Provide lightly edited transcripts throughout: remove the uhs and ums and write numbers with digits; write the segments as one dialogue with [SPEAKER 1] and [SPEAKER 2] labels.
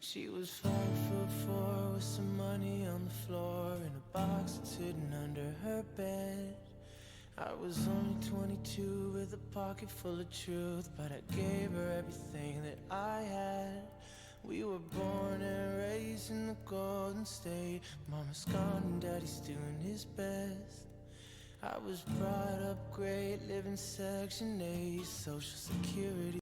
[SPEAKER 1] She was 5'4" with some money on the floor and a box sitting under her bed. I was only 22 with a pocket full of truth, but I gave her everything that I had. We were born and raised in the Golden State. Mama's gone and Daddy's doing his best. I was brought up great, living Section 8, Social Security,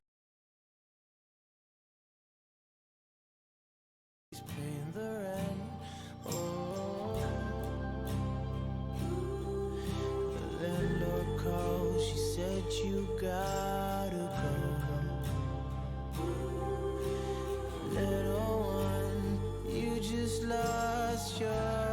[SPEAKER 1] paying the rent. Oh, the landlord called, she said you gotta go. Little one, you just lost your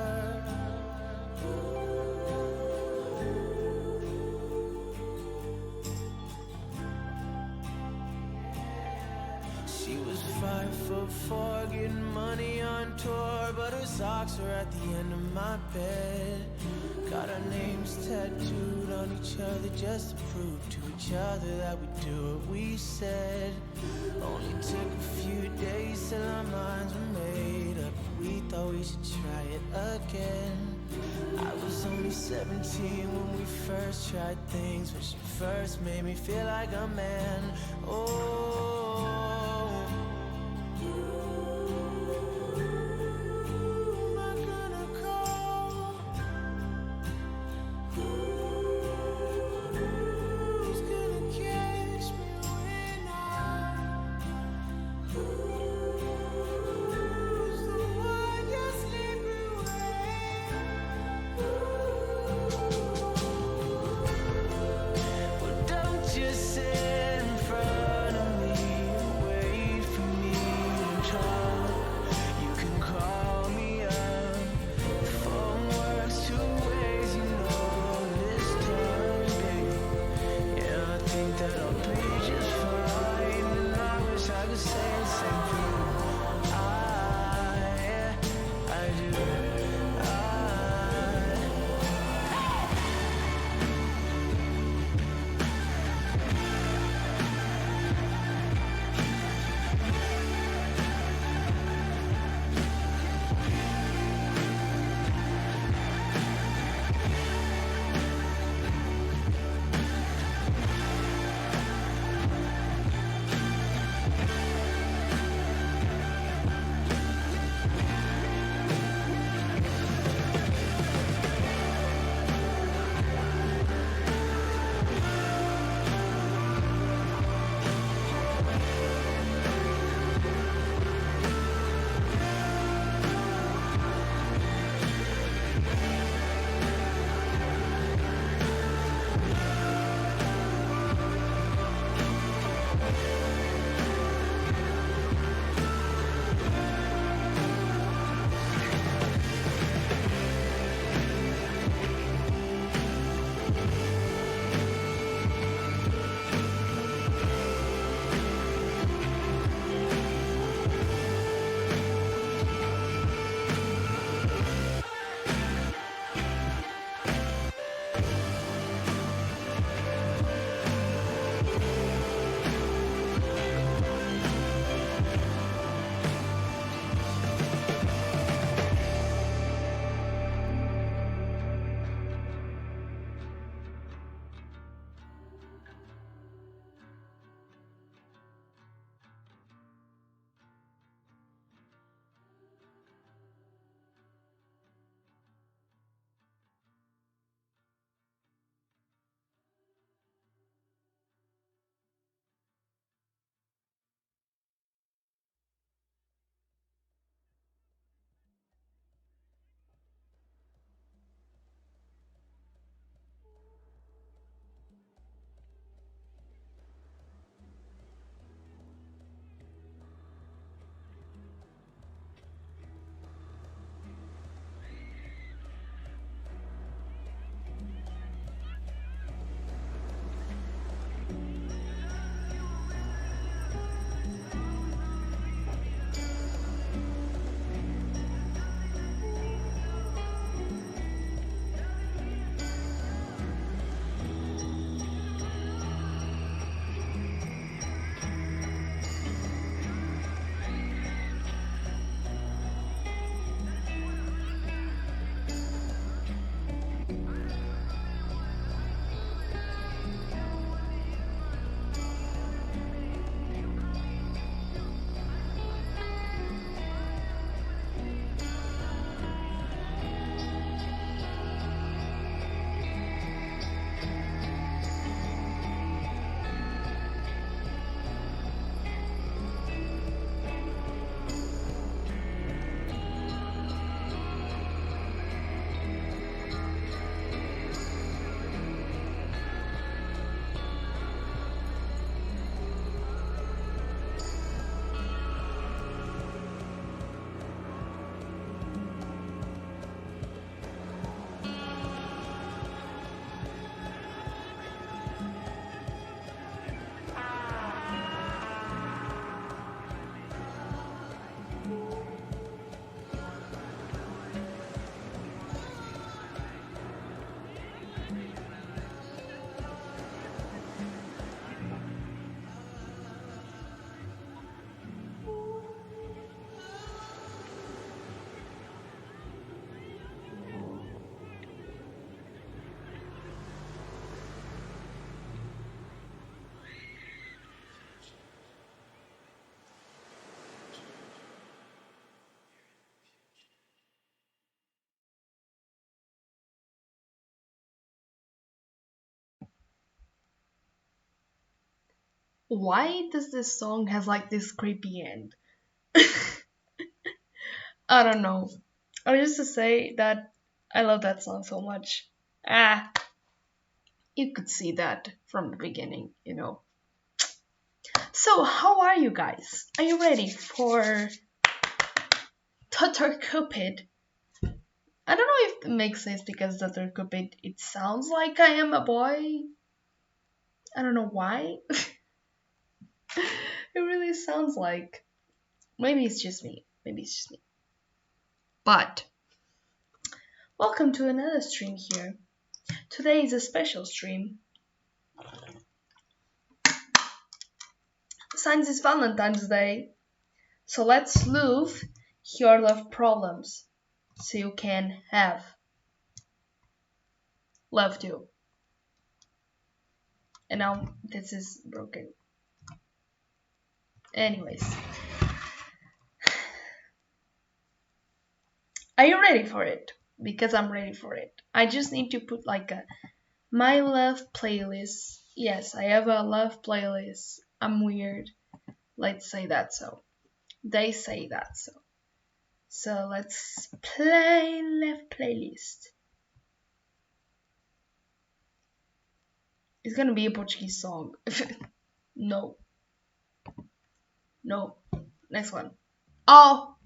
[SPEAKER 1] She was 5'4", getting money on tour, but her socks were at the end of my bed. Got our names tattooed on each other just to prove to each other that we do what we said. Only took a few days till our minds were made up. We thought we should try it again. I was only 17 when we first tried things, when she first made me feel like a man. Oh, just sit in front of me
[SPEAKER 2] Why does this song has like this creepy end? I don't know. I used to say that I love that song so much. Ah, you could see that from the beginning, you know. So, how are you guys? Are you ready for Tutor Cupid? I don't know if it makes sense because Tutor Cupid, it sounds like I am a boy. I don't know why. It really sounds like. Maybe it's just me. Maybe it's just me. But, welcome to another stream here. Today is a special stream. Since it's Valentine's Day, so let's love your love problems so you can have love too. And now this is broken. Anyways, are you ready for it? Because I'm ready for it. I just need to put like a my love playlist. Yes, I have a love playlist. I'm weird. Let's say that so. They say that so. So let's play love playlist. It's gonna be a Portuguese song. No. No. Next one. Oh!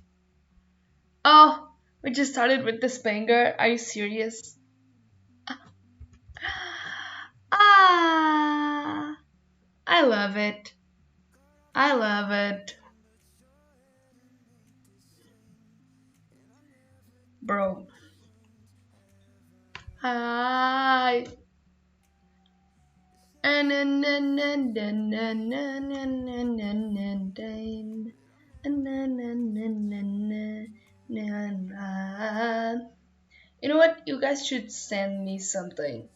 [SPEAKER 2] Oh! We just started with this banger. Are you serious? Ah! I love it. I love it. Bro. Hi. You know what? You guys should send me something.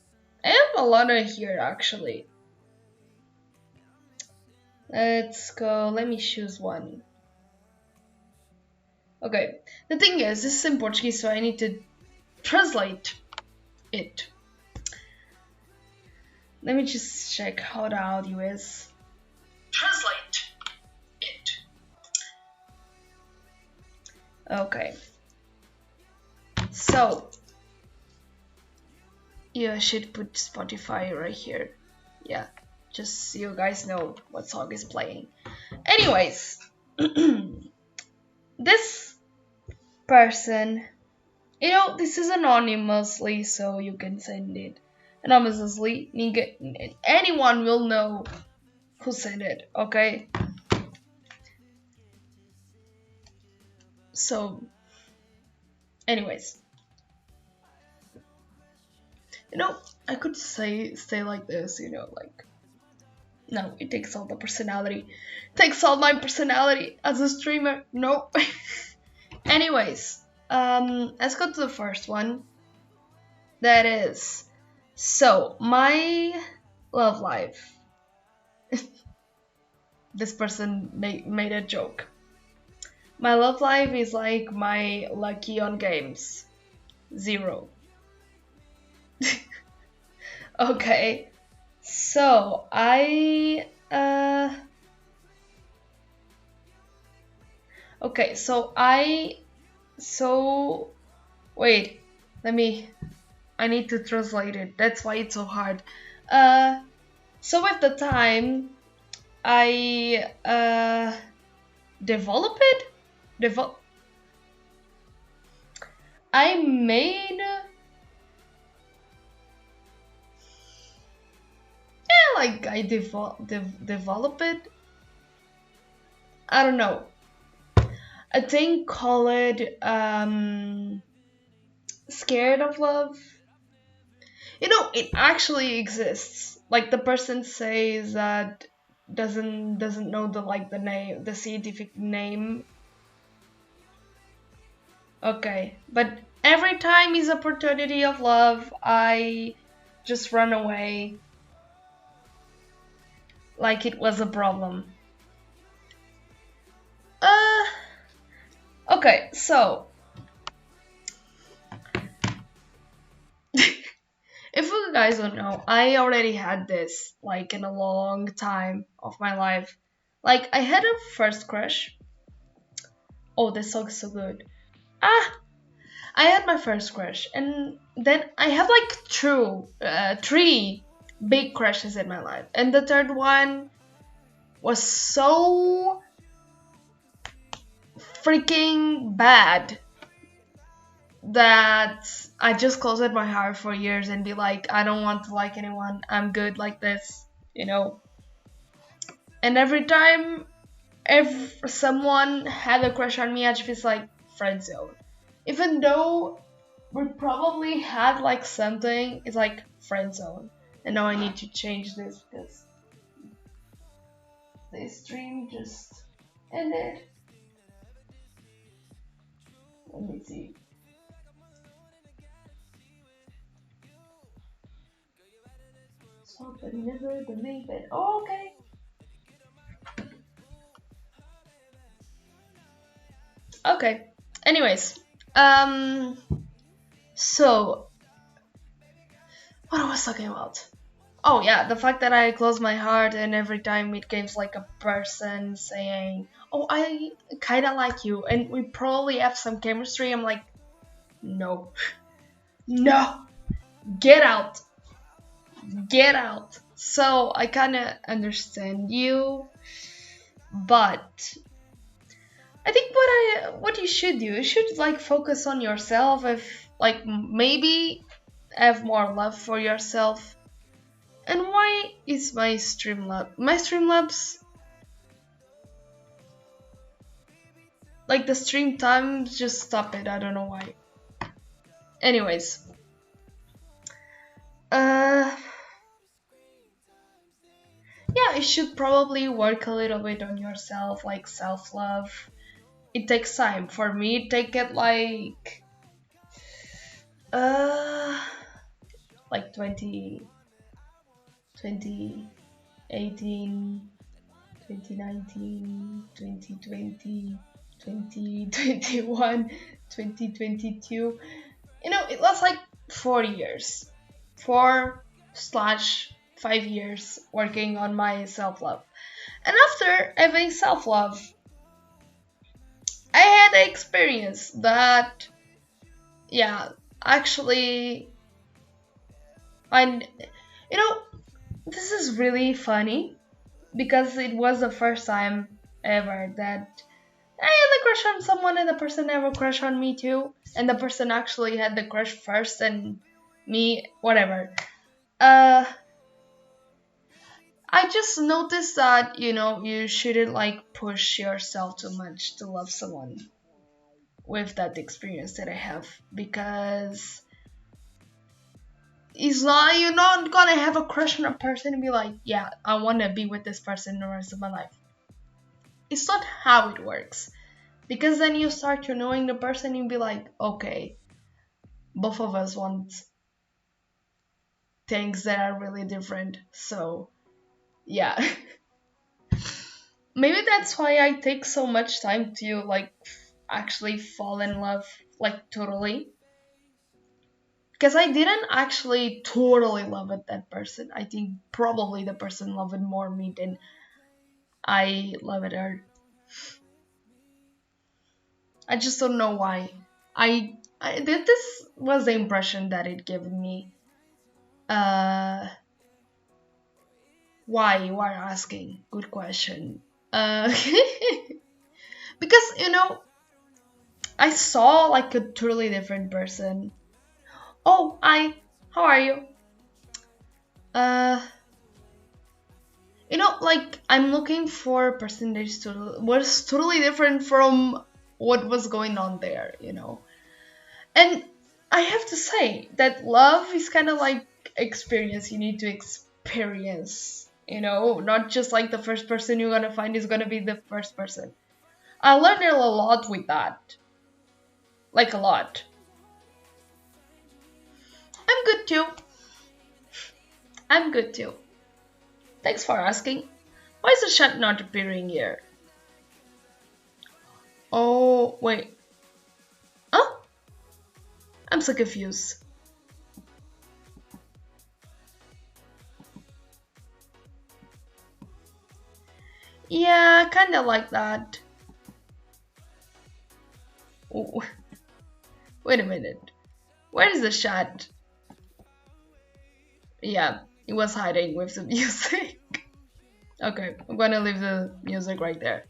[SPEAKER 2] I have a lot of here actually. Let's go. Let me choose one. Okay. The thing is, this is in Portuguese, so I need to translate it. Let me just check how the audio is. Translate it. Okay. So, you should put Spotify right here. Yeah, just so you guys know what song is playing. Anyways, this person, you know, this is anonymously, so you can send it anonymously. Anyone will know who sent it, okay? So, anyways, you know, I could say like this, you know, like, no, it takes all the personality. It takes all my personality as a streamer. No. Anyways, let's go to the first one. That is, so my love life. This person made a joke. My love life is like my lucky on games. 0. Okay. So okay, wait, I need to translate it. That's why it's so hard. So with the time, I I made, like I develop it. I don't know. A thing called scared of love. You know, it actually exists. Like the person says that doesn't know the scientific name. Okay, but every time is opportunity of love, I just run away like it was a problem. Okay, so if we you guys don't know, I already had this like in a long time of my life. Like I had a first crush. Oh, this song is so good. Ah, I had my first crush, and then I have like three big crushes in my life, and the third one was so freaking bad that I just closed my heart for years and be like, I don't want to like anyone. I'm good like this, you know. And every time, if someone had a crush on me, I just was like friend zone. Even though we probably had like something, it's like friend zone. And now I need to change this because the stream just ended. Let me see. Stop but never believe it. Oh, okay. Okay. Anyways, so what I was talking about? Oh yeah, the fact that I close my heart and every time it gives like a person saying, "Oh, I kind of like you," and we probably have some chemistry. I'm like, no, no, get out, get out. So I kind of understand you, but I think what you should do, you should like focus on yourself. If like maybe have more love for yourself. And why is my Streamlab? My Streamlabs, like the stream times, just stop it. I don't know why. Anyways, yeah, you should probably work a little bit on yourself, like self-love. It takes time. For me, it take it uh, like 2018, 2019, 2020, 2021, 2022. You know, it was like 4 years. 4/5 years working on my self-love. And after having self-love, I had an experience that, yeah, actually, I, you know, this is really funny because it was the first time ever that I had a crush on someone and the person had a crush on me too. And the person actually had the crush first and me, whatever. Uh, I just noticed that, you know, you shouldn't like push yourself too much to love someone with that experience that I have because it's not, you're not gonna have a crush on a person and be like, yeah, I wanna be with this person the rest of my life. It's not how it works. Because then you start to knowing the person and be like, okay, both of us want things that are really different. So yeah. Maybe that's why I take so much time to like actually fall in love like totally. Because I didn't actually totally love it, that person. I think probably the person loved more me than I loved her. I just don't know why. I did, this was the impression that it gave me. Uh, why? You are asking. Good question. Because you know, I saw like a totally different person. Oh, hi. How are you? Uh, you know, like I'm looking for a person that is was totally different from what was going on there. You know, and I have to say that love is kind of like experience. You need to experience. You know, not just like the first person you're gonna find is gonna be the first person. I learned a lot with that. Like a lot. I'm good too. I'm good too. Thanks for asking. Why is the chat not appearing here? Oh, wait. Huh? I'm so confused. Yeah, kind of like that. Oh, wait a minute. Where is the chat? Yeah, it was hiding with the music. Okay, I'm gonna leave the music right there.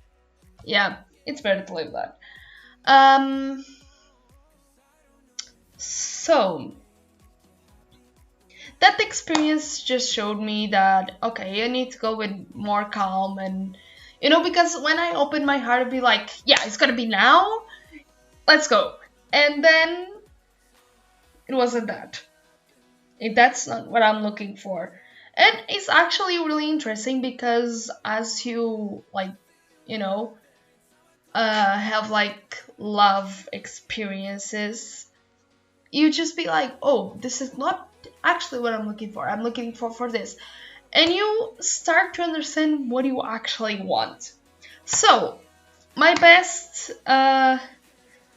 [SPEAKER 2] Yeah, it's better to leave that. Um, so that experience just showed me that okay, I need to go with more calm and because when I open my heart, I'd be like, yeah, it's gonna be now. Let's go. And then it wasn't that. That's not what I'm looking for. And it's actually really interesting because as you like, you know, have like love experiences, you just be like, oh, this is not actually what I'm looking for. I'm looking for this. And you start to understand what you actually want. So, my best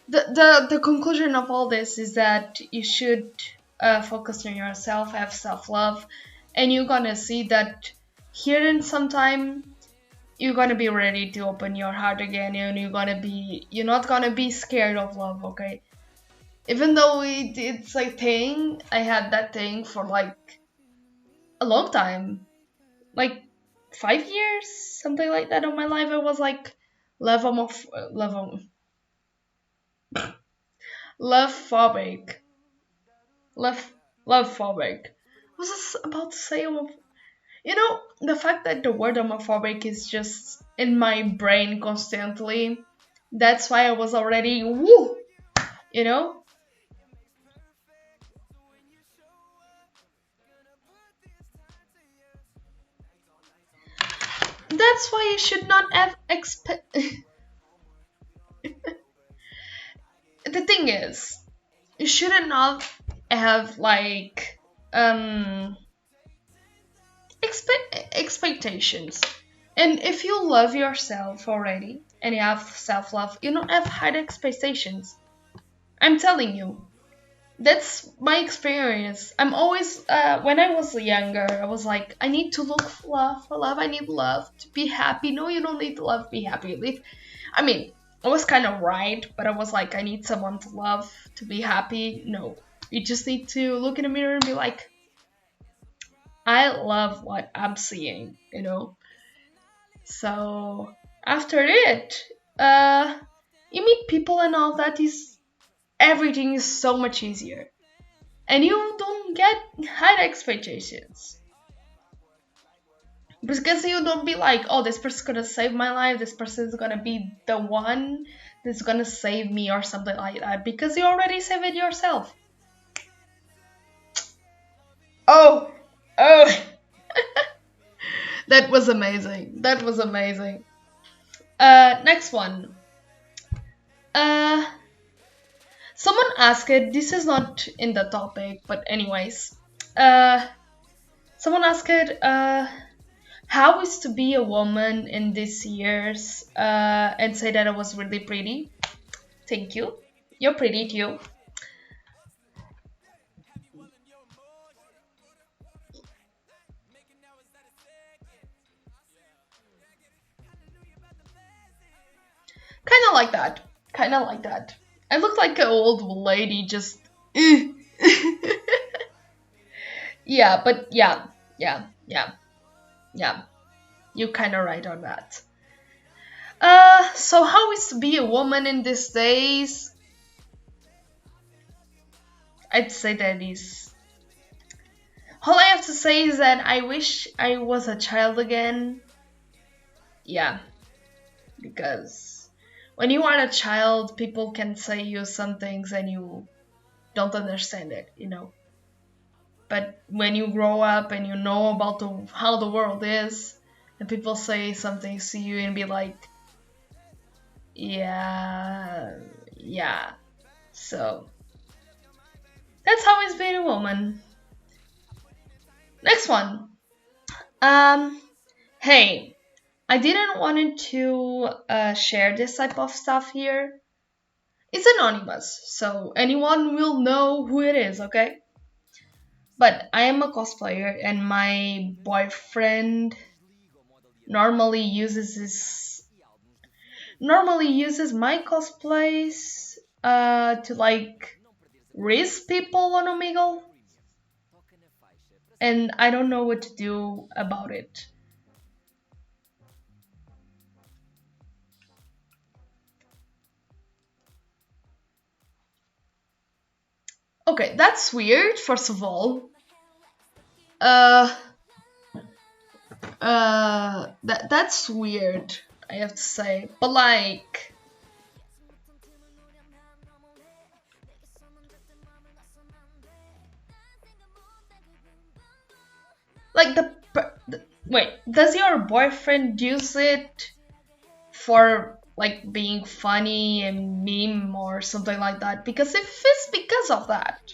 [SPEAKER 2] the conclusion of all this is that you should focus on yourself, have self-love, and you're gonna see that here in some time you're gonna be ready to open your heart again, and you're not gonna be scared of love, okay? Even though it's a thing, I had that thing for like a long time, like 5 years, something like that of my life. I was like love love phobic, love love phobic. I was just about to say the fact that the word homophobic is just in my brain constantly. That's why I was already woo, you know. That's why you should not have expect. The thing is, you shouldn't not have like um expectations. And if you love yourself already and you have self-love, you don't have high expectations. I'm telling you. That's my experience. I'm always when I was younger, I was like, I need to look for love. I need love to be happy. No, you don't need love to be happy. I mean, I was kind of right, but I was like, I need someone to love to be happy. No, you just need to look in the mirror and be like, I love what I'm seeing. So after it, uh, you meet people and all that is everything is so much easier, and you don't get high expectations because you don't be like, oh, this person's gonna save my life. This person is gonna be the one that's gonna save me or something like that because you already saved it yourself. Oh, oh, that was amazing. That was amazing. Next one. Uh, Someone asked it. This is not in the topic, but anyways. Someone asked it. How is to be a woman in these years? And say that I was really pretty. Thank you. You're pretty too. Kind of like that. Kind of like that. I look like an old lady, just. Yeah, but yeah. You kind of right on that. So how is to be a woman in these days? I'd say that is. All I have to say is that I wish I was a child again. Yeah, because when you are a child, people can say you some things and you don't understand it. But when you grow up and you know about how the world is, and people say some things to you and be like, yeah. So that's how it's being a woman. Next one. Um, hey, I didn't wanted to share this type of stuff here. It's anonymous, so anyone will know who it is, okay? But I am a cosplayer, and my boyfriend normally uses my cosplays to like risk people on Omegle, and I don't know what to do about it. Okay, that's weird, first of all. Uh that's weird, I have to say. But like wait, does your boyfriend use it for like being funny and meme or something like that? Because if it's because of that,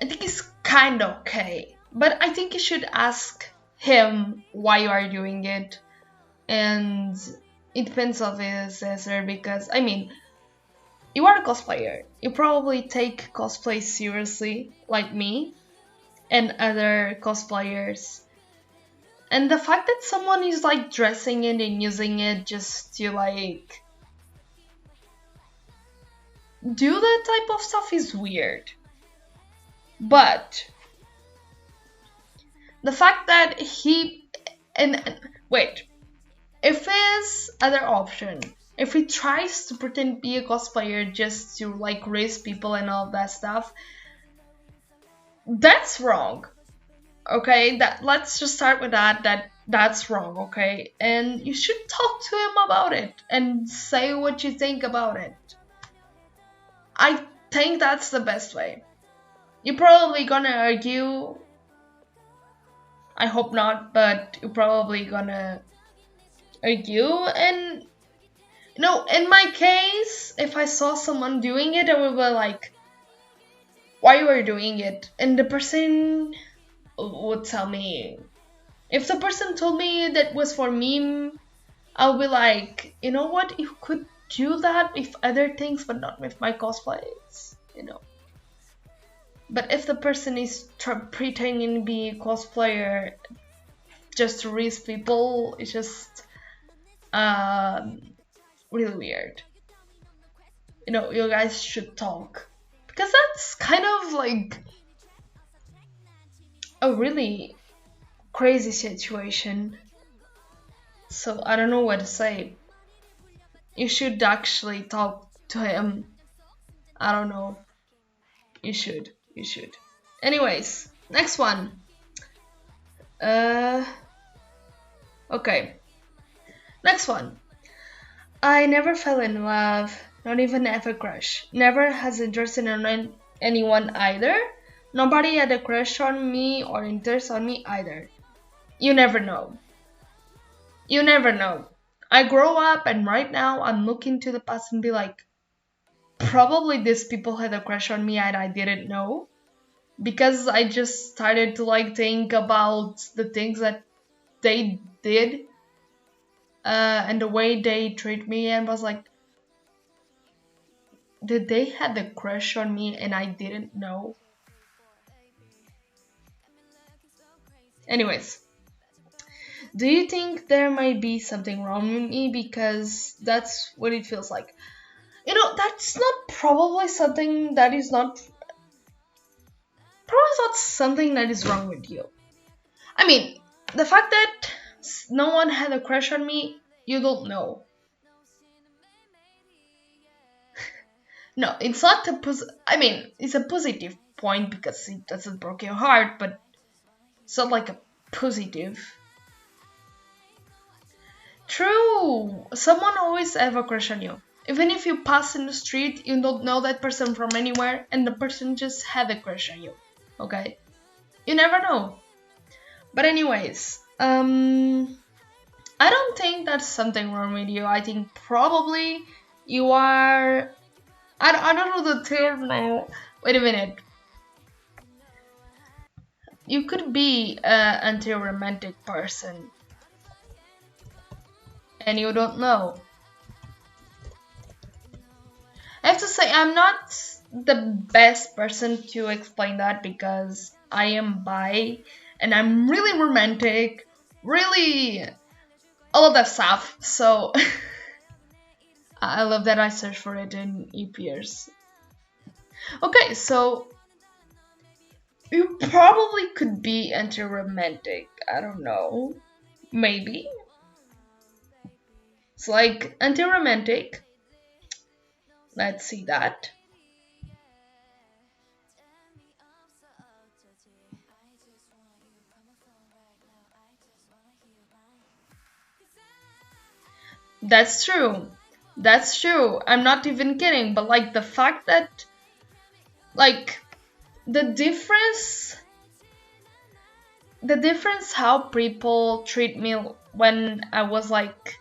[SPEAKER 2] I think it's kind of okay. But I think you should ask him why you are doing it, and it depends on his answer. Because I mean, you are a cosplayer. You probably take cosplay seriously, like me and other cosplayers. And the fact that someone is like dressing it and using it just to like do that type of stuff is weird. But the fact that he and wait, if his other option, if he tries to pretend to be a cosplayer just to like raise people and all that stuff, that's wrong. Okay, that let's just start with that's wrong, okay? And you should talk to him about it and say what you think about it. I think that's the best way. You're probably gonna argue. I hope not, but you're probably gonna argue. And no, in my case, if I saw someone doing it, I would be like, why you are doing it? And the person would tell me. If the person told me that was for meme, I'll be like, you know what? You could do that with other things, but not with my cosplays, you know. But if the person is pretending to be a cosplayer just to risk people, it's just really weird. You know, you guys should talk. Because that's kind of like a really crazy situation. So I don't know what to say. You should actually talk to him. I don't know. You should. You should. Anyways, next one. Okay. Next one. I never fell in love, not even have a crush. Never has interest in anyone either. Nobody had a crush on me or interest on me either. You never know. You never know. I grow up and right now I'm looking to the past and be like, probably these people had a crush on me and I didn't know. Because I just started to like think about the things that they did and the way they treat me, and was like, did they had a crush on me and I didn't know? Anyways, do you think there might be something wrong with me? Because that's what it feels like. You know, that's not probably something that is not something that is wrong with you. I mean, the fact that no one had a crush on me, you don't know. No, it's not I mean, it's a positive point because it doesn't break your heart, but it's not like a positive. True, someone always have a crush on you. Even if you pass in the street, you don't know that person from anywhere, and the person just had a crush on you. Okay, you never know. But anyways, I don't think that's something wrong with you. I think probably you are. I don't know the term now. Wait a minute. You could be an anti-romantic person, and you don't know. I have to say, I'm not the best person to explain that because I am bi and I'm really romantic, really all of that stuff. So I love that I searched for it in EPers. Okay, so you probably could be anti-romantic. I don't know. Maybe. It's like anti-romantic. Let's see that. That's true. That's true. I'm not even kidding. But like the fact that like the difference how people treat me when I was like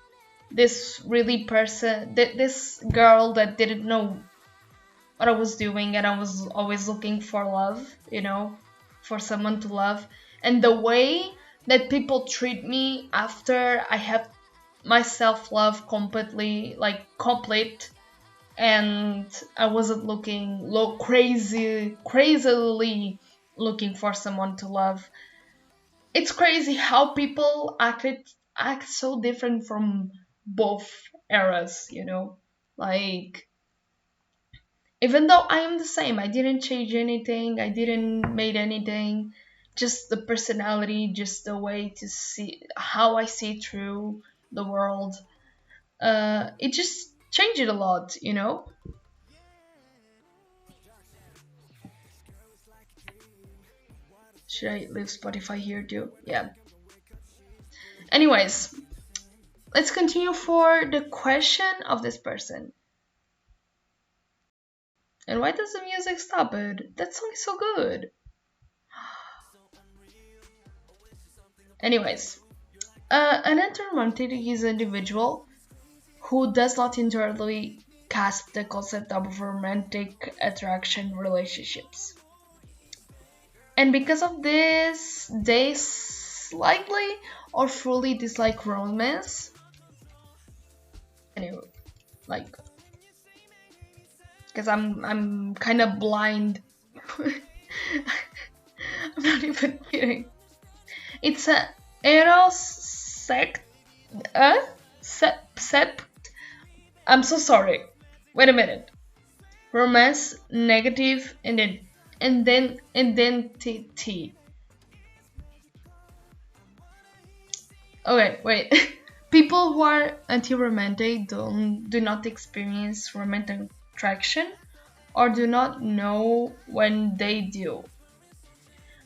[SPEAKER 2] this really person, this girl that didn't know what I was doing, and I was always looking for love, for someone to love, and the way that people treat me after I have my self-love completely like complete, and I wasn't looking crazily looking for someone to love. It's crazy how people act so different from both eras, like even though I am the same, I didn't change anything, I didn't made anything, just the personality, just the way to see how I see through the world. It just changed a lot. Should I leave Spotify here too? Yeah. Anyways, let's continue for the question of this person. And why does the music stop it? That song is so good. Anyways, an anti-romantic is an individual who does not entirely grasp the concept of romantic attraction relationships. And because of this, they slightly or fully dislike romance. Anyway, like, because I'm kind of blind. I'm not even kidding. It's a eros sect. Sep. I'm so sorry. Wait a minute. Romance, negative, and then identity. Okay, wait. People who are anti-romantic do not experience romantic attraction or do not know when they do.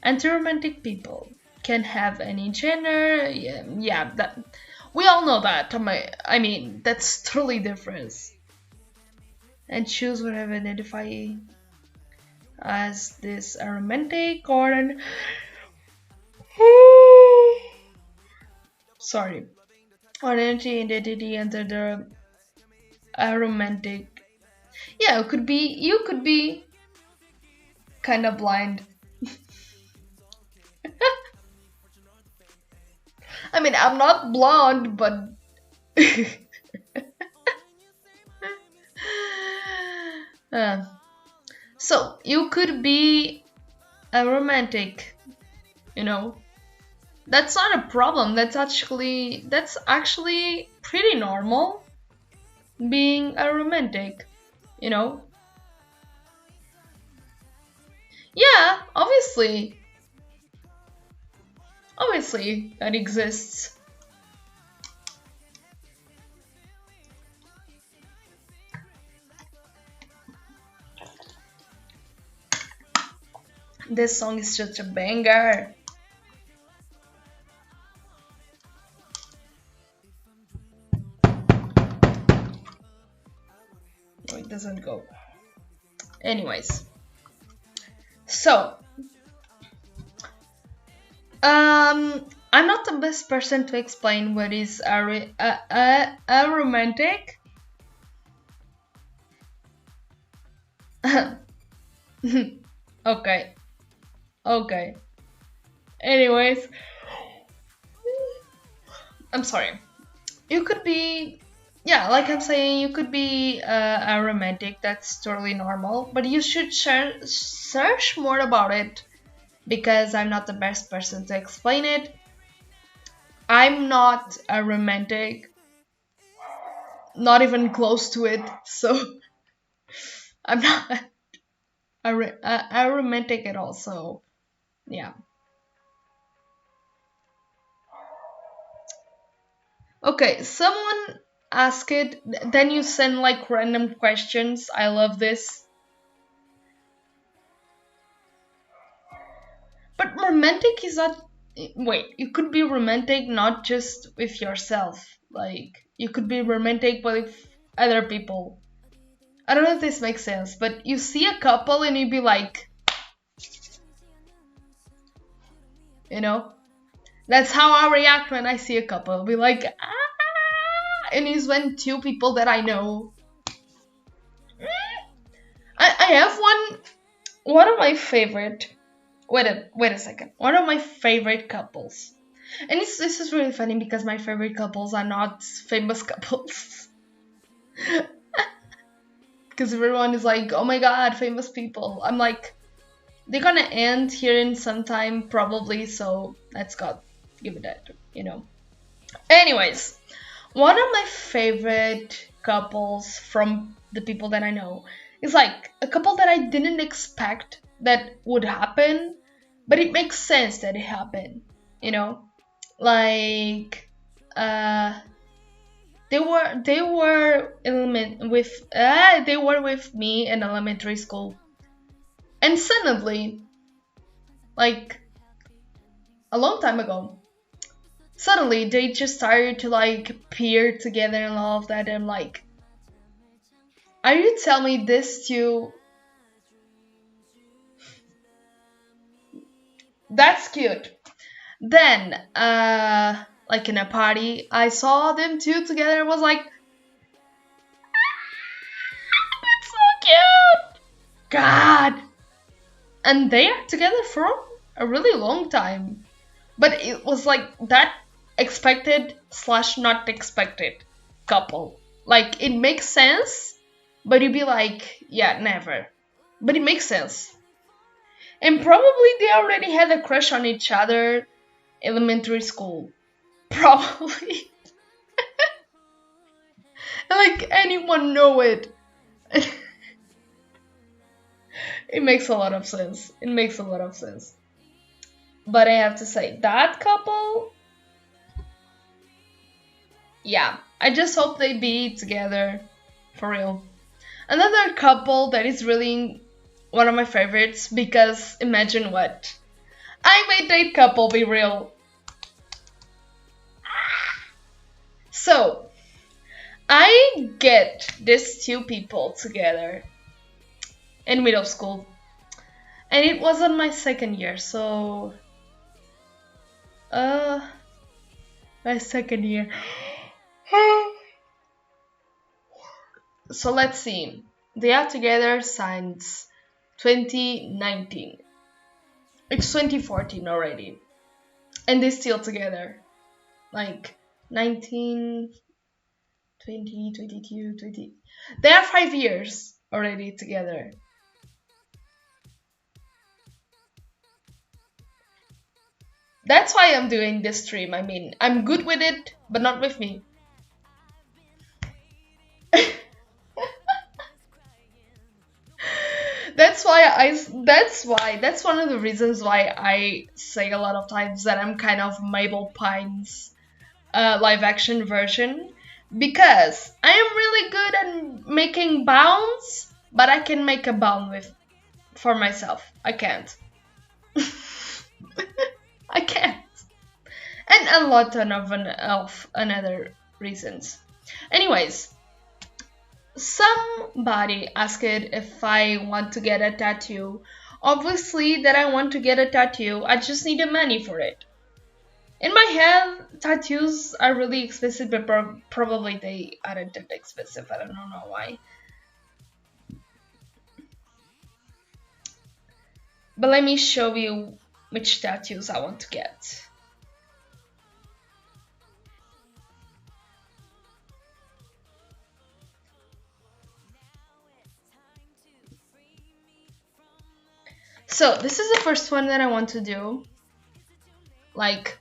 [SPEAKER 2] Anti-romantic people can have any gender. Yeah, that we all know that. I mean, that's totally different. And choose whatever identify as this a romantic or an sorry, or identity under the romantic. Yeah, you could be kind of blind. I mean, I'm not blonde, but so you could be a romantic, That's not a problem. That's actually pretty normal being a romantic, you know? Yeah, obviously. Obviously that exists. This song is such a banger. No, it doesn't go. Anyways. So, I'm not the best person to explain what is a romantic. Okay. Anyways, I'm sorry. You could be, yeah, like I'm saying, you could be a romantic. That's totally normal. But you should search more about it because I'm not the best person to explain it. I'm not a romantic, not even close to it. So I'm not a romantic at all. So yeah. Okay, someone ask it, then you send like random questions. I love this. But romantic is not. Wait, you could be romantic not just with yourself. Like, you could be romantic with other people. I don't know if this makes sense, but you see a couple and you'd be like, you know? That's how I react when I see a couple. I'll be like, ah! And it's when two people that I know. I have one of my favorite. Wait a second. One of my favorite couples. And this is really funny because my favorite couples are not famous couples. Because everyone is like, oh my god, famous people. I'm like, they're gonna end here in some time, probably, so let's God give it that, you know. Anyways, one of my favorite couples from the people that I know is like a couple that I didn't expect that would happen, but it makes sense that it happened, you know? Like, uh, they were with me in elementary school, and suddenly, like a long time ago, suddenly they just started to like appear together and all of that. And I'm like, are you telling me this too? That's cute. Then, like in a party, I saw them two together and was like, that's so cute! God! And they are together for a really long time. But it was like that expected slash not expected couple. Like, it makes sense, but you'd be like, yeah, never. But it makes sense. And probably they already had a crush on each other elementary school. Probably. Like, anyone know it. It makes a lot of sense. It makes a lot of sense. But I have to say, that couple, yeah, I just hope they be together for real. Another couple that is really one of my favorites, because imagine what? I made that couple be real. So, I get these two people together in middle school. And it was on my second year, so uh my second year. So let's see. They are together since 2019. It's 2014 already. And they're still together. Like 19, 20, 22, 20. They are 5 years already together. That's why I'm doing this stream. I mean, I'm good with it, but not with me. That's one of the reasons why I say a lot of times that I'm kind of Mabel Pine's live action version, because I am really good at making bounds, but I can make a bound with for myself. I can't. I can't. And a lot of another reasons. Anyways, somebody asked if I want to get a tattoo. Obviously, that I want to get a tattoo, I just need the money for it. In my head, tattoos are really expensive, but probably they aren't that expensive. I don't know why. But let me show you which tattoos I want to get. So this is the first one that I want to do. Like,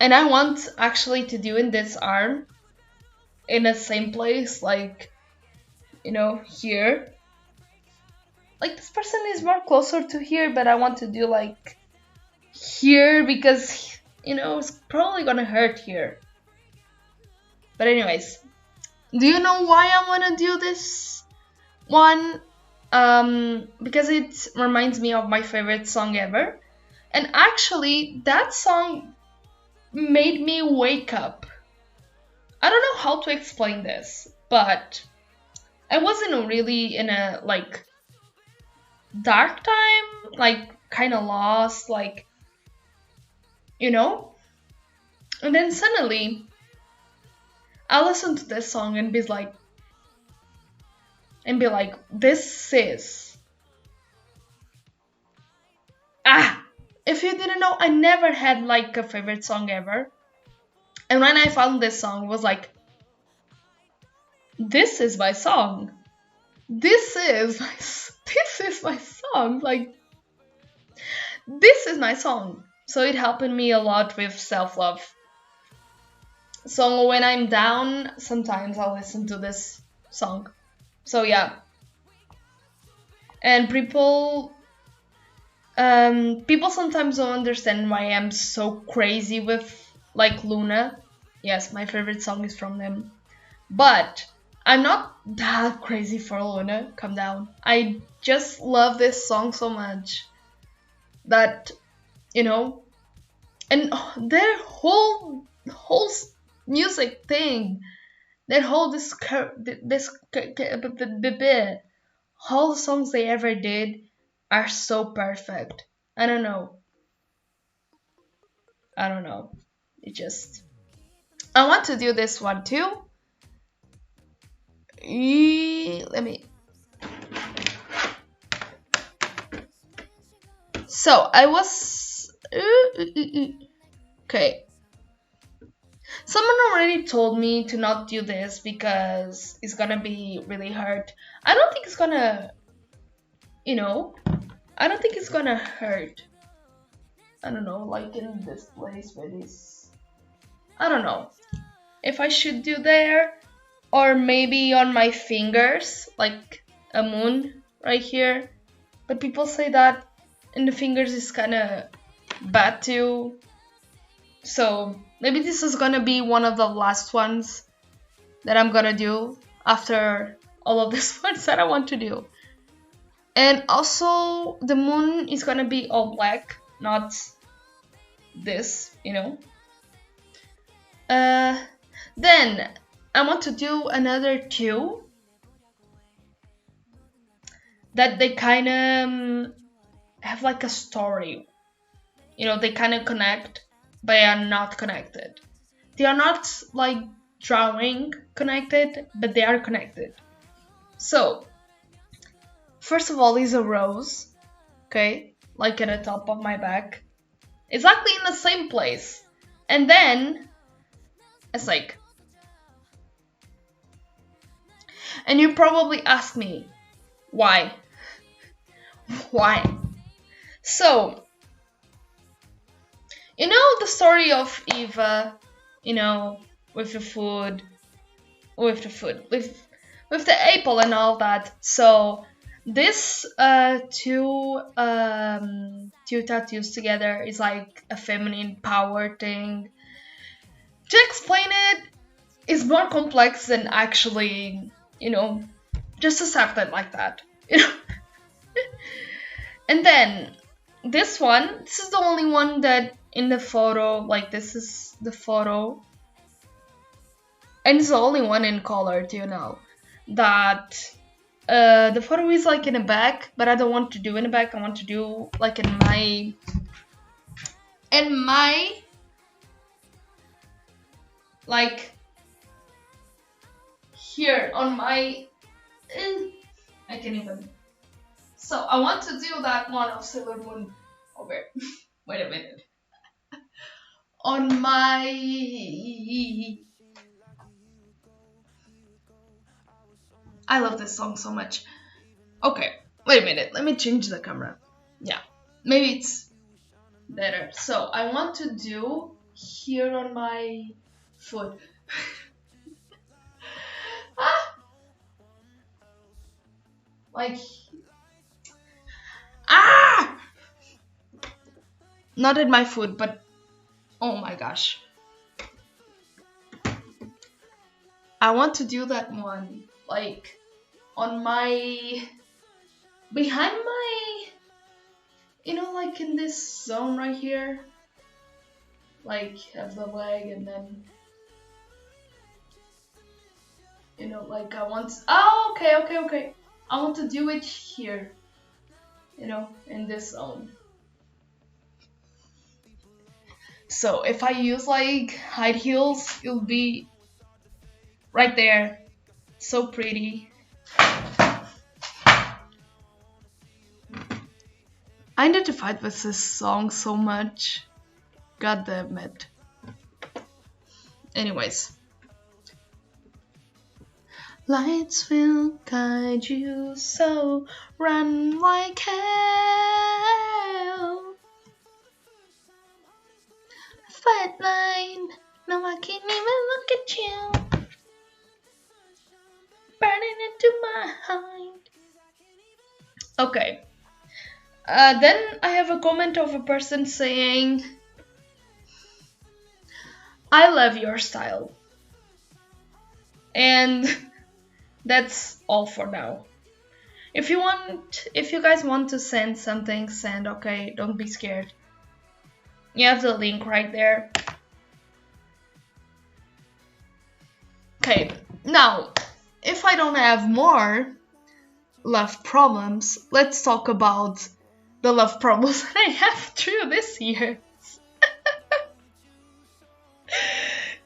[SPEAKER 2] And I want actually to do in this arm in the same place, like, here. Like, this person is more closer to here, but I want to do like here because, it's probably gonna hurt here. But anyways, do you know why I want to do this one? Because it reminds me of my favorite song ever. And actually, that song made me wake up. I don't know how to explain this, but I wasn't really in a like dark time, like kind of lost, like, and then suddenly I listen to this song and be like, this is if you didn't know, I never had like a favorite song ever. And when I found this song, it was like, this is my song. This is my song. Like, this is my song. So it helped me a lot with self-love. So when I'm down, sometimes I'll listen to this song. So yeah. And people sometimes don't understand why I'm so crazy with like Luna. Yes, my favorite song is from them. But I'm not that crazy for Luna. Calm down. I just love this song so much that, and their whole music thing, their whole all the songs they ever did are so perfect. I don't know. It just, I want to do this one too. Let me. So I was okay. Someone already told me to not do this because it's gonna be really hard. I don't think it's gonna, I don't think it's gonna hurt. I don't know, like in this place where this, I don't know if I should do there or maybe on my fingers, like a moon right here. But people say that in the fingers is kind of bad too. So maybe this is gonna be one of the last ones that I'm gonna do after all of these ones that I want to do. And also the moon is gonna be all black, not this, Then I want to do another two that they kind of have like a story. They kind of connect, but they are not connected. They are not like drawing connected, but they are connected. So, first of all is a rose, okay? Like at the top of my back. Exactly in the same place. And then, it's like, and you probably ask me, why? Why? So, the story of Eva, with the food, with the apple and all that. So this two tattoos together is like a feminine power thing. To explain it is more complex than actually, just accept it like that. And then this is the only one that in the photo, like this is the photo. And it's the only one in color, that the photo is like in the back, but I don't want to do in the back. I want to do like in my like here on my I can't even. So I want to do that one of Sailor Moon over. Wait a minute. On my I love this song so much. Okay, wait a minute. Let me change the camera. Yeah, maybe it's better. So I want to do here on my foot. Ah! Like, ah! Not in my foot, but oh my gosh. I want to do that one, like, on my, behind my, you know, like in this zone right here. Like, have the leg and then, you know, like I want, oh, okay. I want to do it here, you know, in this zone. So if I use like high heels, it'll be right there. So pretty. I identified with this song so much. God damn it. Anyways. Lights will guide you, so run like hell. Flat line, now I can't even look at you. Burning into my heart. Okay. Then I have a comment of a person saying, I love your style. And that's all for now. If you guys want to send something, send, okay? Don't be scared. You have the link right there. Okay, now, if I don't have more love problems, let's talk about the love problems that I have through this year.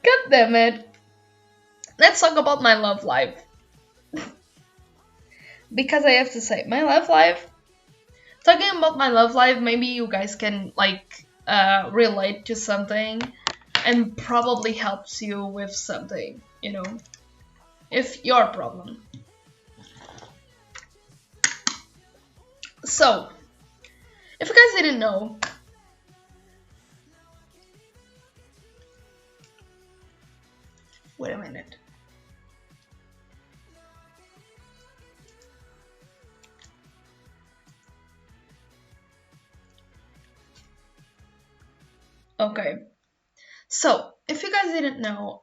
[SPEAKER 2] God damn it. Let's talk about my love life. Because I have to say, my love life, talking about my love life, maybe you guys can like relate to something and probably helps you with something, you know, if your problem. So, if you guys didn't know, wait a minute. Okay, so if you guys didn't know,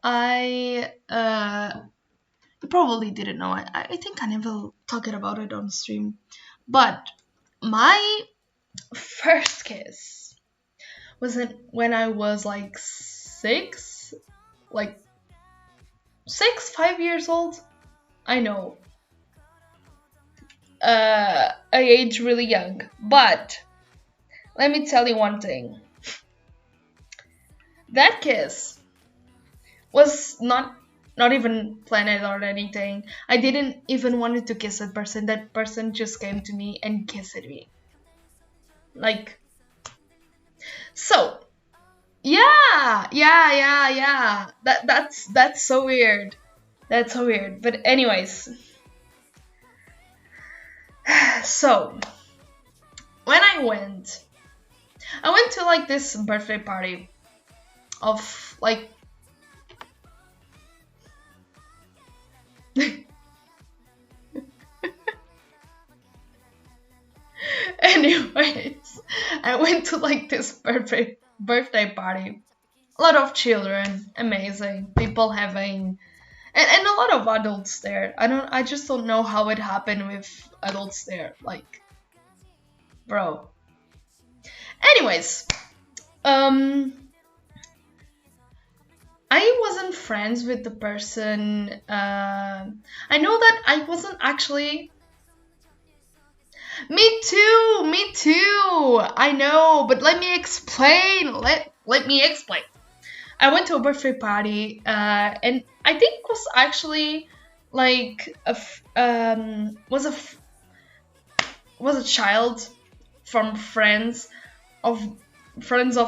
[SPEAKER 2] you probably didn't know. I think I never talked about it on stream, but my first kiss was when I was like 5 years old. I know, I age really young, but let me tell you one thing. That kiss was not even planned or anything. I didn't even wanted to kiss that person. That person just came to me and kissed me. Like, so, yeah. That's so weird. That's so weird. But anyways, so when I went to like this birthday party of like anyways, I went to like this birthday party. A lot of children, amazing people having, and a lot of adults there. I just don't know how it happened with adults there. Like, bro. Anyways, I wasn't friends with the person. I know that I wasn't actually. Me too. I know, but let me explain. Let me explain. I went to a birthday party, and I think it was actually like was a child from friends of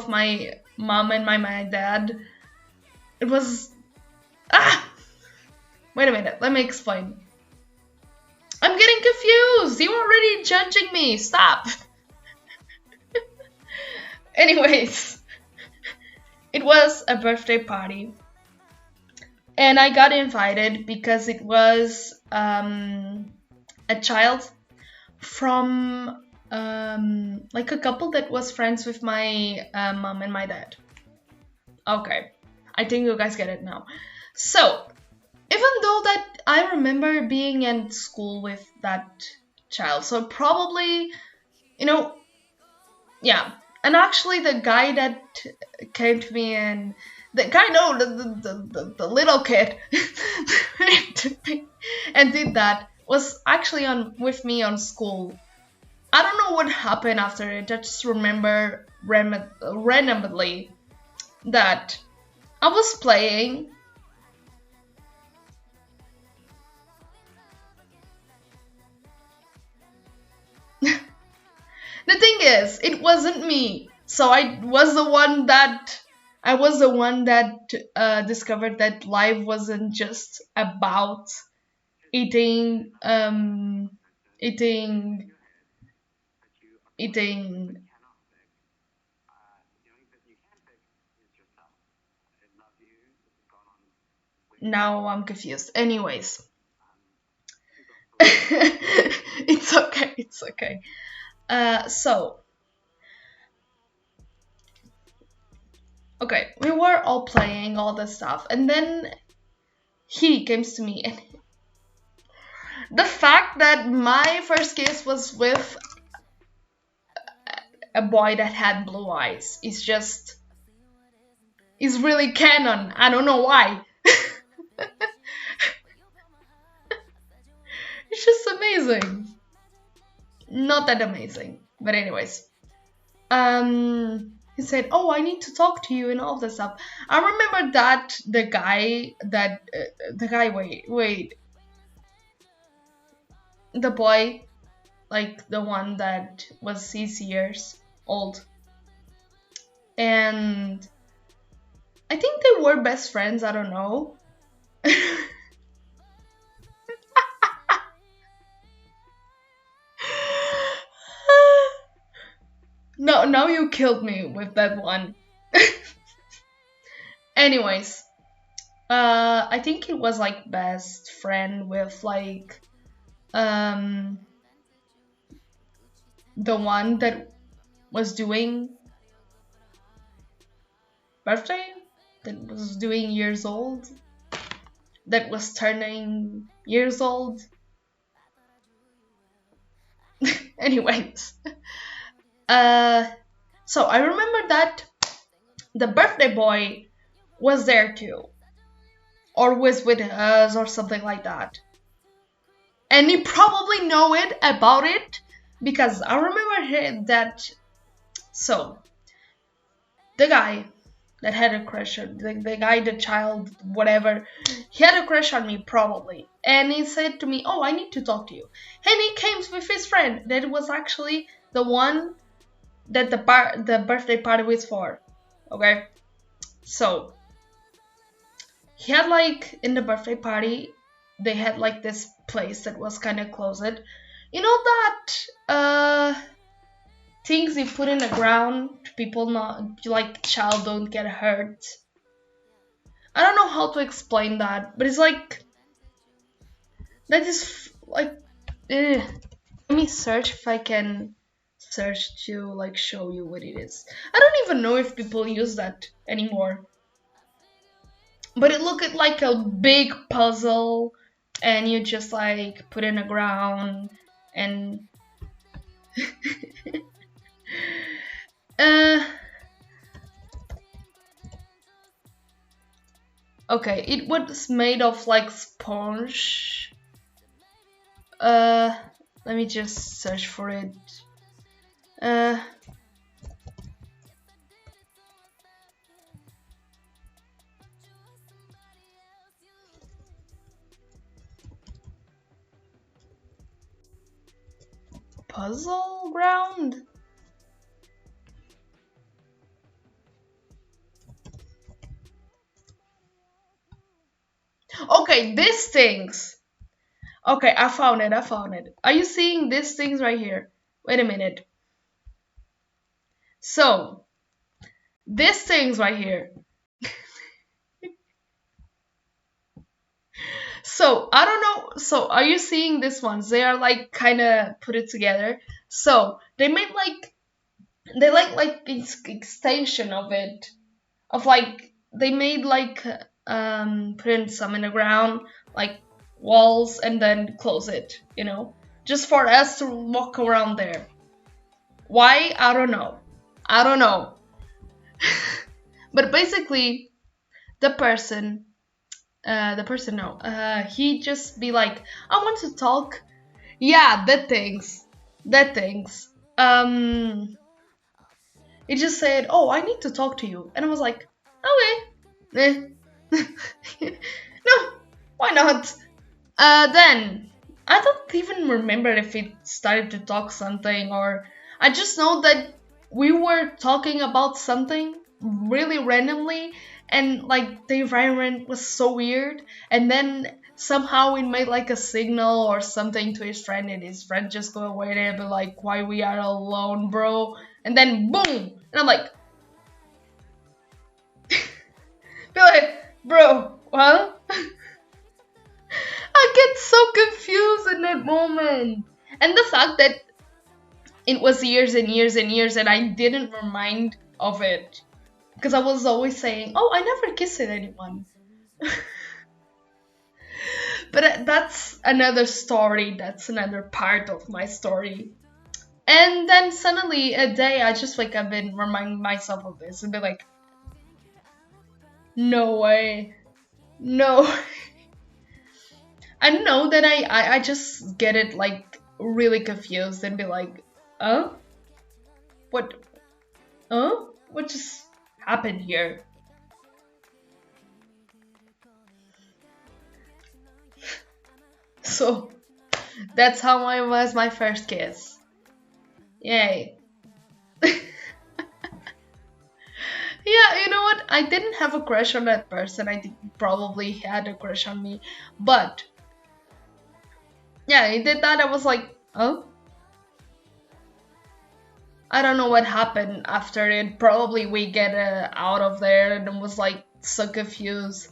[SPEAKER 2] my mom and my dad. It was wait a minute, let me explain. I'm getting confused. You're already judging me. Stop. Anyways, It was a birthday party, and I got invited because it was a child from like a couple that was friends with my mom and my dad. Okay, I think you guys get it now. So, even though that I remember being in school with that child, so probably, you know, yeah. And actually, the guy that came to me and the guy, no, the little kid, and did that was actually on with me on school. I don't know what happened after it. I just remember randomly that I was playing. The thing is, it wasn't me. So I was the one that discovered that life wasn't just about eating eating eating. Now I'm confused. Anyways, it's okay. It's okay. So okay, we were all playing all this stuff, and then he comes to me, and the fact that my first kiss was with a boy that had blue eyes is really canon. I don't know why. It's just amazing. Not that amazing, but anyways. He said, "Oh, I need to talk to you and all this stuff." I remember that the guy. Wait, the boy, like the one that was 6 years old, and I think they were best friends. I don't know. No, now you killed me with that one. Anyways, I think it was like best friend with like um the one that was doing birthday, that was doing years old, that was turning years old. Anyways, uh, so I remember that the birthday boy was there too, or was with us, or something like that. And he probably know it about it because I remember that. So the guy that had a crush on the guy, the child, whatever, he had a crush on me probably, and he said to me, "Oh, I need to talk to you." And he came with his friend that was actually the one that the birthday party was for. Okay, so he had like in the birthday party, they had like this place that was kind of closed. You know that things you put in the ground to people not like child don't get hurt. I don't know how to explain that, but it's like that is like. Eh. Let me search if I can search to like show you what it is. I don't even know if people use that anymore. But it looked like a big puzzle, and you just like put in the ground and uh okay, it was made of like sponge. Uh Let me just search for it. Uh Puzzle ground? Okay, these things. Okay, I found it. I found it. Are you seeing these things right here? Wait a minute. So, These things right here. So I don't know. So are you seeing these ones? They are like kind of put it together. So they made like they like extension of it, of like they made like put some in the ground, like walls, and then close it, just for us to walk around there. Why? I don't know. I don't know. But basically, the person no, he just be like, I want to talk. Yeah, that things. um he just said, oh, I need to talk to you, and I was like, okay. No, why not? Then I don't even remember if it started to talk something, or I just know that we were talking about something really randomly, and like the environment was so weird, and then somehow it made like a signal or something to his friend, and his friend just go away there and be like, why we are alone, bro? And then boom, and I'm like, be like, bro, what? I get so confused in that moment. And the fact that it was years and years and years and I didn't remind of it. Because I was always saying, oh, I never kissed anyone. But that's another story. That's another part of my story. And then suddenly a day I just wake up and remind myself of this and be like, no way. No. I don't know that I just get it like really confused and be like, huh? What? Huh? What just happened here? So that's how I was my first kiss. Yay. Yeah, you know what? I didn't have a crush on that person. I think he probably had a crush on me. But yeah, he did that. I was like, oh, I don't know what happened after it. Probably we get out of there and was like so confused.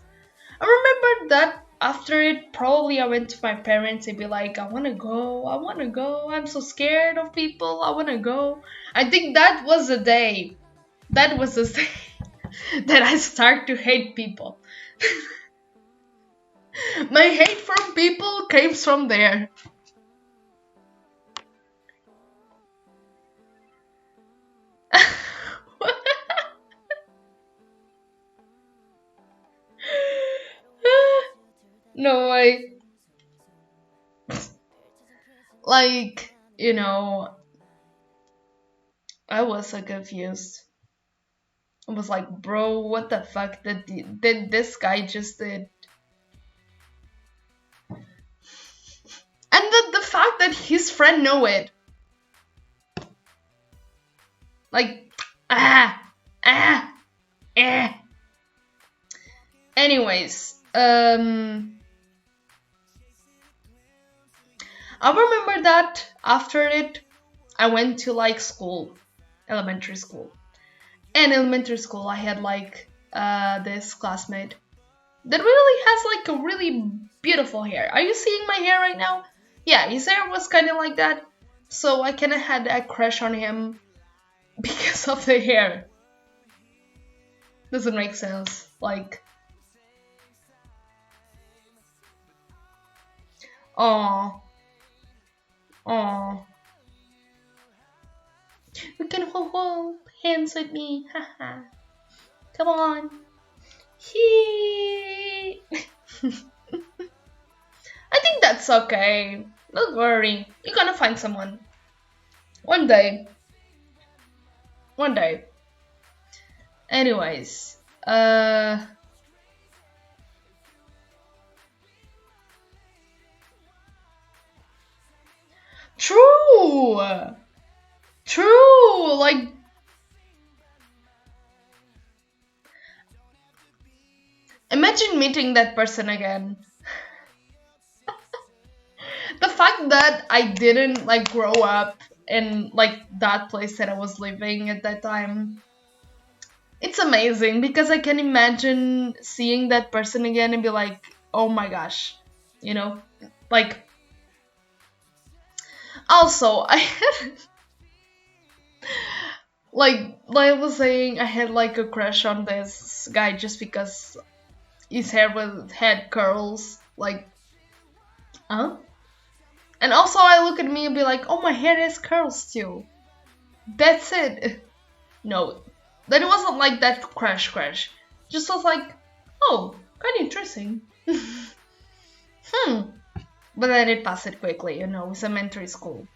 [SPEAKER 2] I remember that after it, probably I went to my parents and be like, I wanna go, I wanna go, I'm so scared of people, I wanna go. I think that was the day. That was the day that I start to hate people. My hate from people came from there. No way. Like, I was so confused. I was like, bro, what the fuck did this guy just did? And the fact that his friend know it. Like, ah, ah, eh. Anyways, I remember that after it, I went to like school, elementary school. And elementary school, I had like this classmate that really has like a really beautiful hair. Are you seeing my hair right now? Yeah, his hair was kind of like that. So I kind of had a crush on him because of the hair. Doesn't make sense. Like, oh, oh, you can hold hands with me, haha. Come on. He. I think that's okay. Don't worry. You're gonna find someone. One day. One day. Anyways. True! True! Like. Imagine meeting that person again. The fact that I didn't like grow up in like that place that I was living at that time. it's amazing because I can imagine seeing that person again and be like, oh my gosh, you know, like. Also, I had like I was saying, I had like a crush on this guy just because his hair had curls, like, huh? And also, I look at me and be like, oh, my hair has curls too. That's it. No, then it wasn't like that crash. Just was like, oh, kind of interesting. But then it passed quickly, it's elementary school.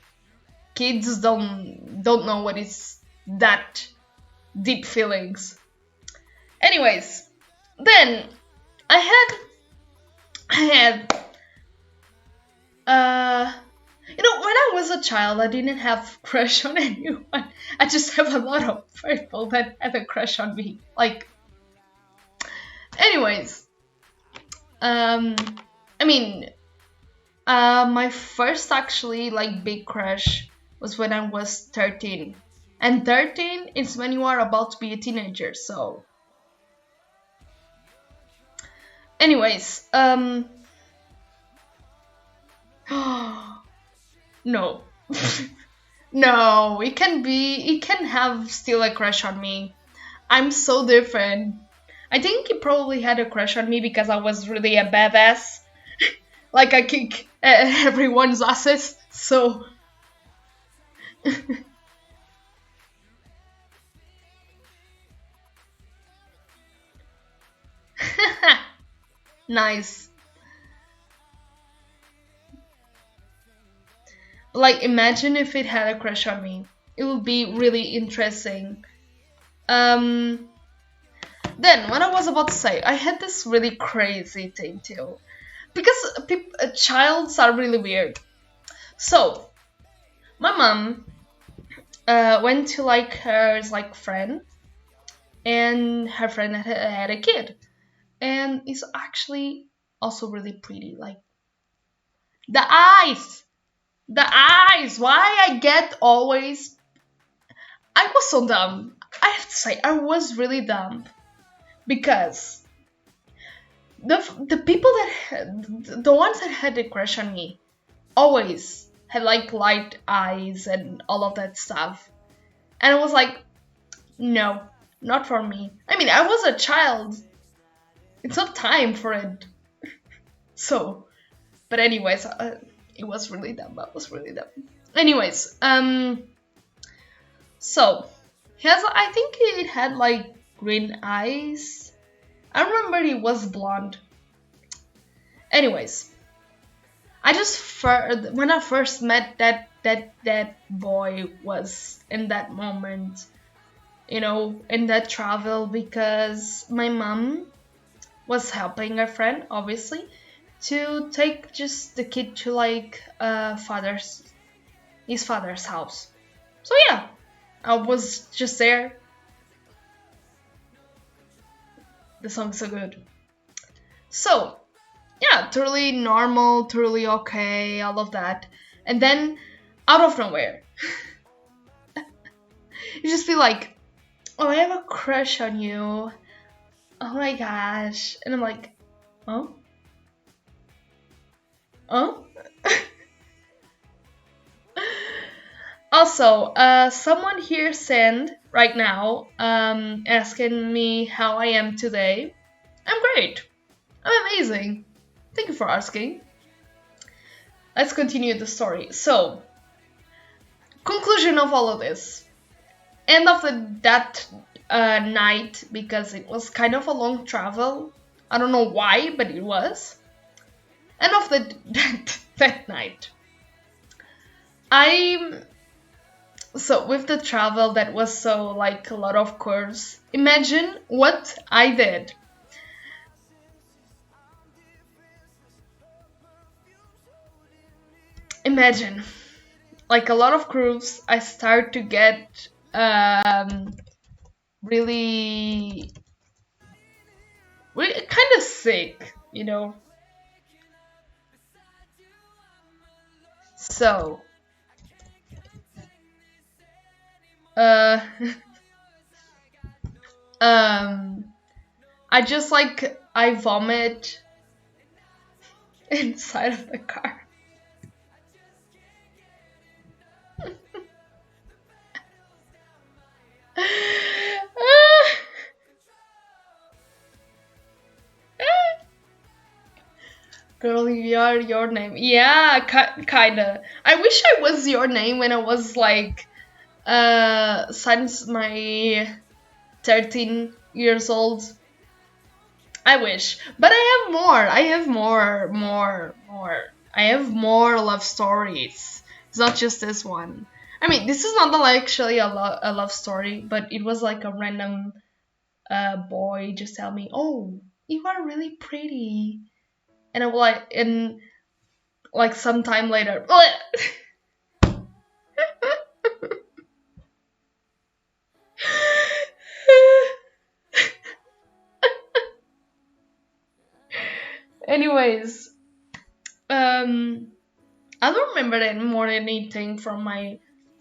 [SPEAKER 2] Kids don't know what is that deep feelings. Anyways, then I had when I was a child, I didn't have crush on anyone. I just have a lot of people that had a crush on me. Like, anyways, I mean, my first actually like big crush was when I was 13, and 13 is when you are about to be a teenager. So, anyways, no. No, it can have still a crush on me. I'm so different. I think he probably had a crush on me because I was really a badass. Like I kick everyone's asses, so. Nice. Like imagine if it had a crush on me. It would be really interesting. Then what I was about to say, I had this really crazy thing too, because childs are really weird. So my mom went to like her like friend, and her friend had a kid, and is actually also really pretty. Like the eyes, the eyes. Why I get always? I was so dumb. I have to say, I was really dumb because the people that the ones that had a crush on me always had like light eyes and all of that stuff, and I was like, no, not for me. I mean, I was a child. It's not time for it. So, but anyways, it was really dumb. That was really dumb. Anyways, so I think it had like green eyes. I remember he was blonde. Anyways, when I first met that boy was in that moment, in that travel, because my mom was helping a friend, obviously, to take just the kid to like his father's house. So yeah, I was just there. The song's so good. So yeah, totally normal, totally okay, all of that. And then out of nowhere, you just feel like, oh, I have a crush on you. Oh my gosh. And I'm like, oh? Oh? Also, someone here sent right now asking me how I am today. I'm great. I'm amazing. Thank you for asking. Let's continue the story. So, conclusion of all of this. End of that night, because it was kind of a long travel. I don't know why, but it was. End of that night. So with the travel that was so like a lot of curves, imagine what I did. Imagine, like a lot of curves, I start to get really, really kind of sick, So, Um, I just like I vomit inside of the car. Girl, you are your name. Yeah, kinda. I wish I was your name when I was like, since my 13 years old. I wish, but I have more. I have more. I have more love stories. It's not just this one. I mean, this is not actually a love story, but it was like a random boy just tell me, "Oh, you are really pretty," and I was like, and like some time later. Anyways, I don't remember any more anything from my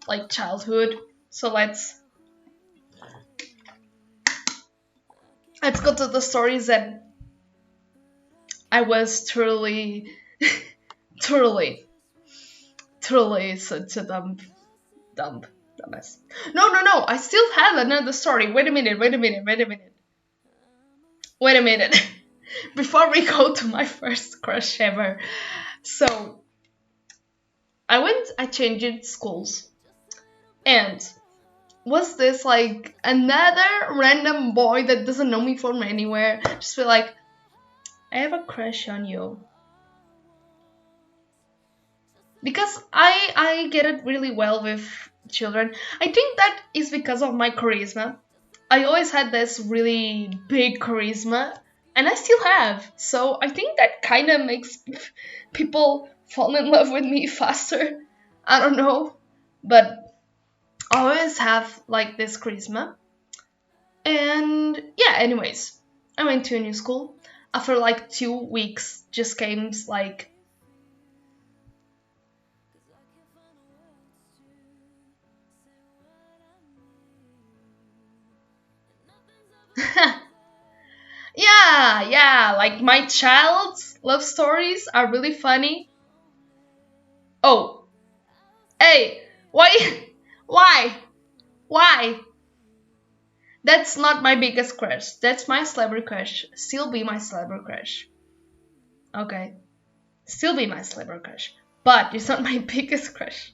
[SPEAKER 2] like childhood. So let's go to the stories that I was truly, truly, truly such a dumbass. No. I still have another story. Wait a minute. Before we go to my first crush ever. So I changed schools. And was this like another random boy that doesn't know me from anywhere? Just be like, I have a crush on you. Because I get it really well with children. I think that is because of my charisma. I always had this really big charisma, and I still have. So I think that kind of makes people fall in love with me faster. I don't know, but I always have like this charisma. And yeah, anyways, I went to a new school. After like 2 weeks, just came like yeah, like my child's love stories are really funny. Oh, hey, why, why, why? That's not my biggest crush. That's my celebrity crush. Still be my celebrity crush. Okay, still be my celebrity crush. But it's not my biggest crush.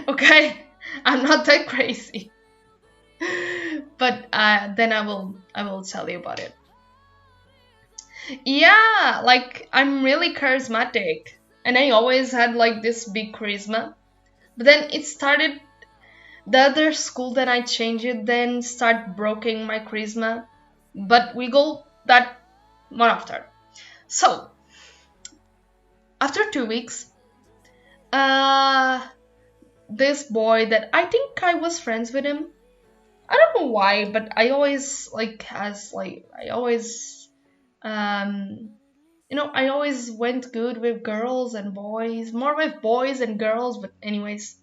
[SPEAKER 2] Okay, I'm not that crazy. But then I will tell you about it. Yeah, like I'm really charismatic, and I always had like this big charisma. But then it started. The other school that I changed it then start breaking my charisma. But we go that more after. So after 2 weeks, uh, this boy that I think I was friends with him. I don't know why, but I always like has like I always um I always went good with girls and boys, more with boys and girls, but anyways.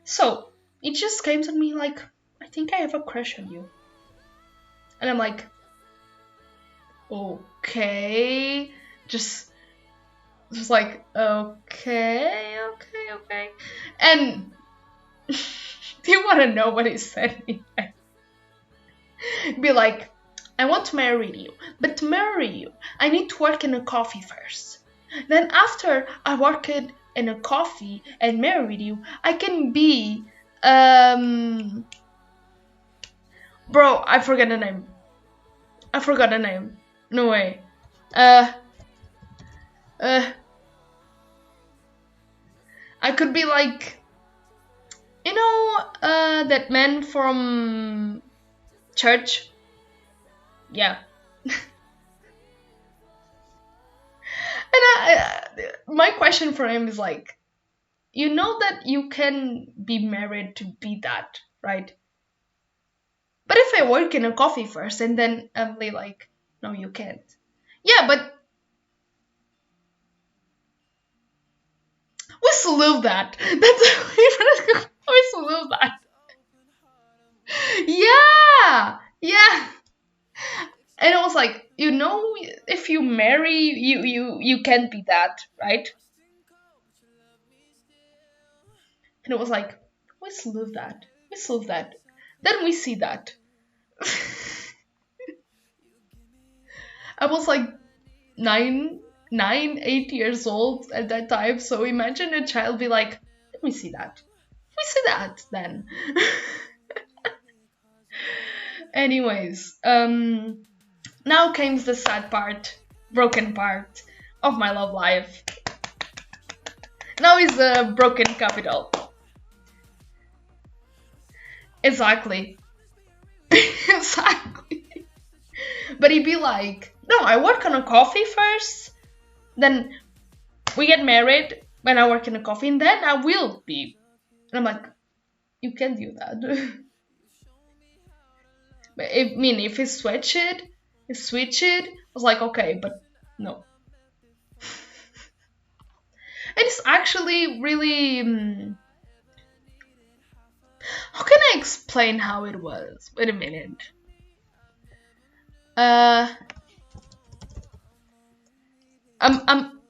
[SPEAKER 2] So it just came to me like, I think I have a crush on you. And I'm like, okay. Just like, okay. And do you want to know what he said me? Be like, I want to marry you, but to marry you, I need to work in a coffee first. Then after I work in a coffee and married you, I can be bro, I forgot the name. No way. Uh uh I could be like, that man from church. Yeah. And my question for him is like, you know that you can be married to be that, right? But if I work in a coffee first and then Emily like, no, you can't. Yeah, but we salute that. That's we salute that. Yeah, marry, you can't be that, right? And it was like, we still live that. We still live that. Then we see that. I was like 8 years old at that time. So imagine a child be like, let me see that. We see that then. Anyways, now comes the sad part, broken part of my love life. Now is the broken capital. Exactly. Exactly. But he'd be like, no, I work on a coffee first, then we get married when I work in a coffee, and then I will be. And I'm like, you can't do that. But if he switch it, I was like, okay, but no. And it's actually really. How can I explain how it was? Wait a minute.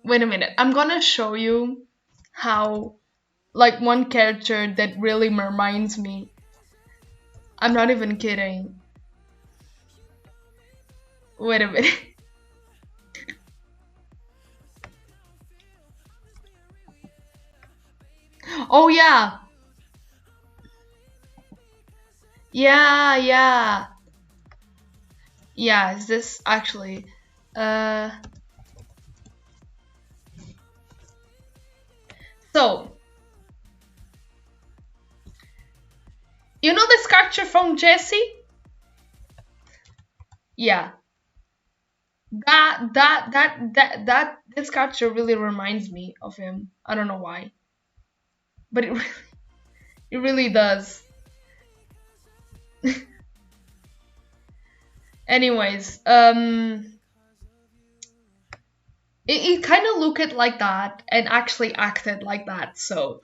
[SPEAKER 2] Wait a minute. I'm gonna show you how, like, one character that really reminds me. I'm not even kidding. Wait a minute. Oh yeah. Yeah. Yeah, is this actually so you know this character from Jesse? Yeah. This character really reminds me of him. I don't know why. But it really does. Anyways, it kind of looked like that and actually acted like that, so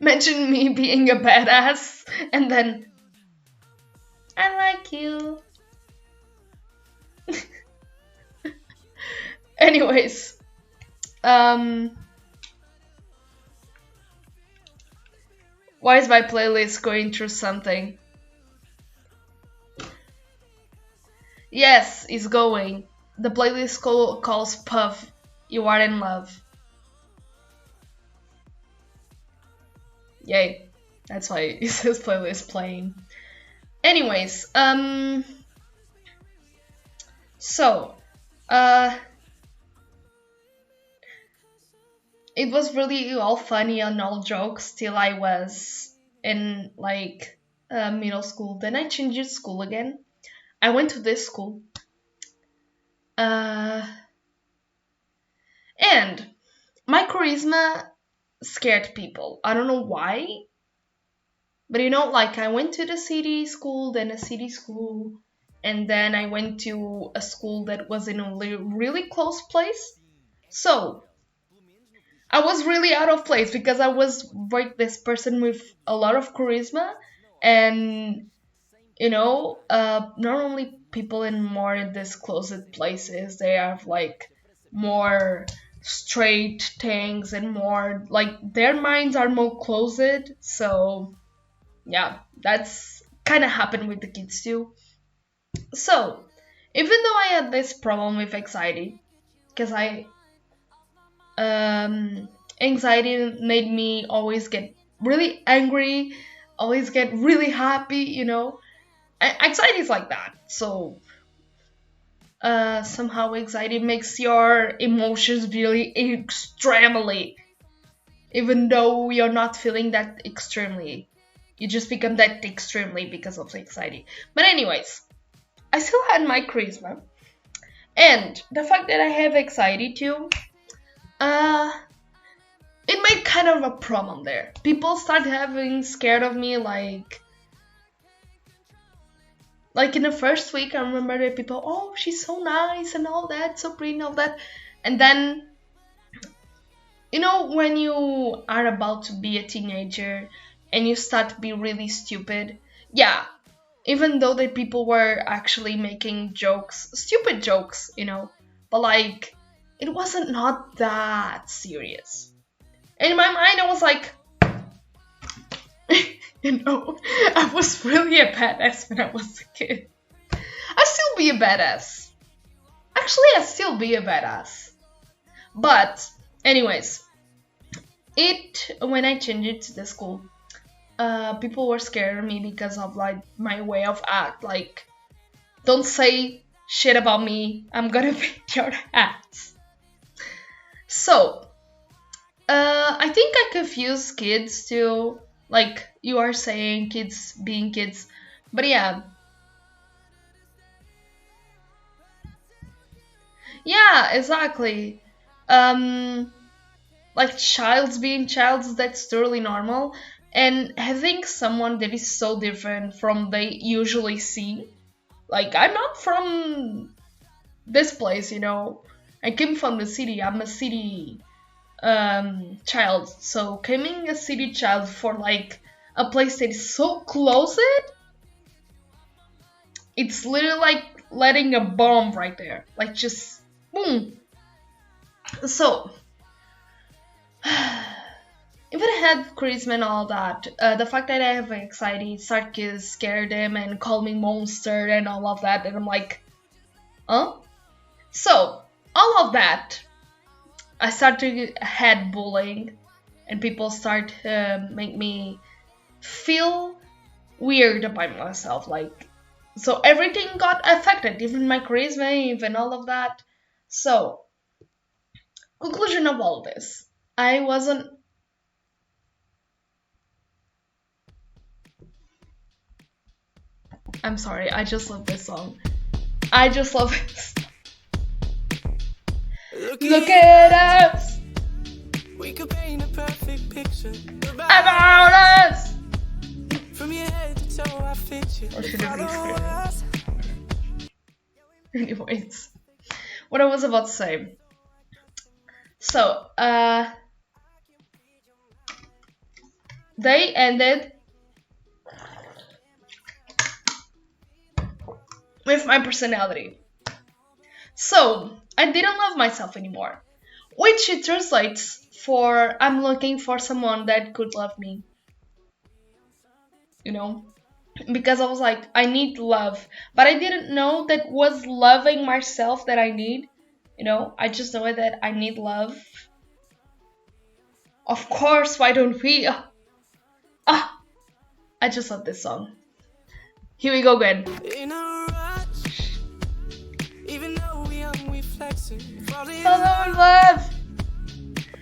[SPEAKER 2] imagine me being a badass and then I like you. Anyways, why is my playlist going through something? Yes, it's going. The playlist calls Puff, You Are in Love. Yay. That's why it says playlist playing. Anyways, so, it was really all funny and all jokes till I was in, like, middle school. Then I changed school again. I went to this school. And my charisma scared people. I don't know why. But like, I went to the city school, then a city school, and then I went to a school that was in a really close place. So I was really out of place because I was like this person with a lot of charisma, and normally people in more disclosed places, they have like more straight things and more like their minds are more closed. So yeah, that's kind of happened with the kids too. So even though I had this problem with anxiety, because anxiety made me always get really angry, always get really happy. Anxiety is like that. So somehow anxiety makes your emotions really extremely, even though you're not feeling that extremely. You just become that extremely because of anxiety. But anyways, I still had my charisma. And the fact that I have anxiety too, it made kind of a problem there. People start having scared of me, like in the first week. I remember that people, oh, she's so nice and all that, so pretty and all that. And then, when you are about to be a teenager and you start to be really stupid, yeah, even though the people were actually making jokes, stupid jokes, but like it wasn't not that serious. In my mind, I was like, I was really a badass when I was a kid. I still be a badass. Actually, I still be a badass. But, anyways, when I changed it to the school, people were scared of me because of like my way of act. Like, don't say shit about me. I'm gonna beat your ass. So, I think I confuse kids too. Like you are saying, kids being kids. But yeah. Yeah, exactly. Like childs being childs, that's totally normal. And having someone that is so different from they usually see. Like I'm not from this place, I came from the city. I'm a city child. So coming a city child for like a place that is so close, it's literally like letting a bomb right there. Like just boom. So even I had charisma and all that, the fact that I have anxiety, sarcasm, scare them and call me monster and all of that, and I'm like, huh? So all of that, I start to had bullying, and people start to make me feel weird about myself. Like, so everything got affected, even my charisma, even all of that. So, conclusion of all this, I wasn't. I'm sorry, I just love this song. I just love it. Look at us!
[SPEAKER 1] We could paint a perfect picture
[SPEAKER 2] About us!
[SPEAKER 1] from your head to toe. I fit you.
[SPEAKER 2] Or should it be screaming? Anyways, what I was about to say. So, they ended with my personality. So, I didn't love myself anymore. Which it translates for I'm looking for someone that could love me. Because I was like, I need love. But I didn't know that was loving myself that I need. I just know that I need love. Of course, why don't we? I just love this song. Here we go again.
[SPEAKER 1] In a rush, even though we young, we flexing. Falling in
[SPEAKER 2] Follow in love,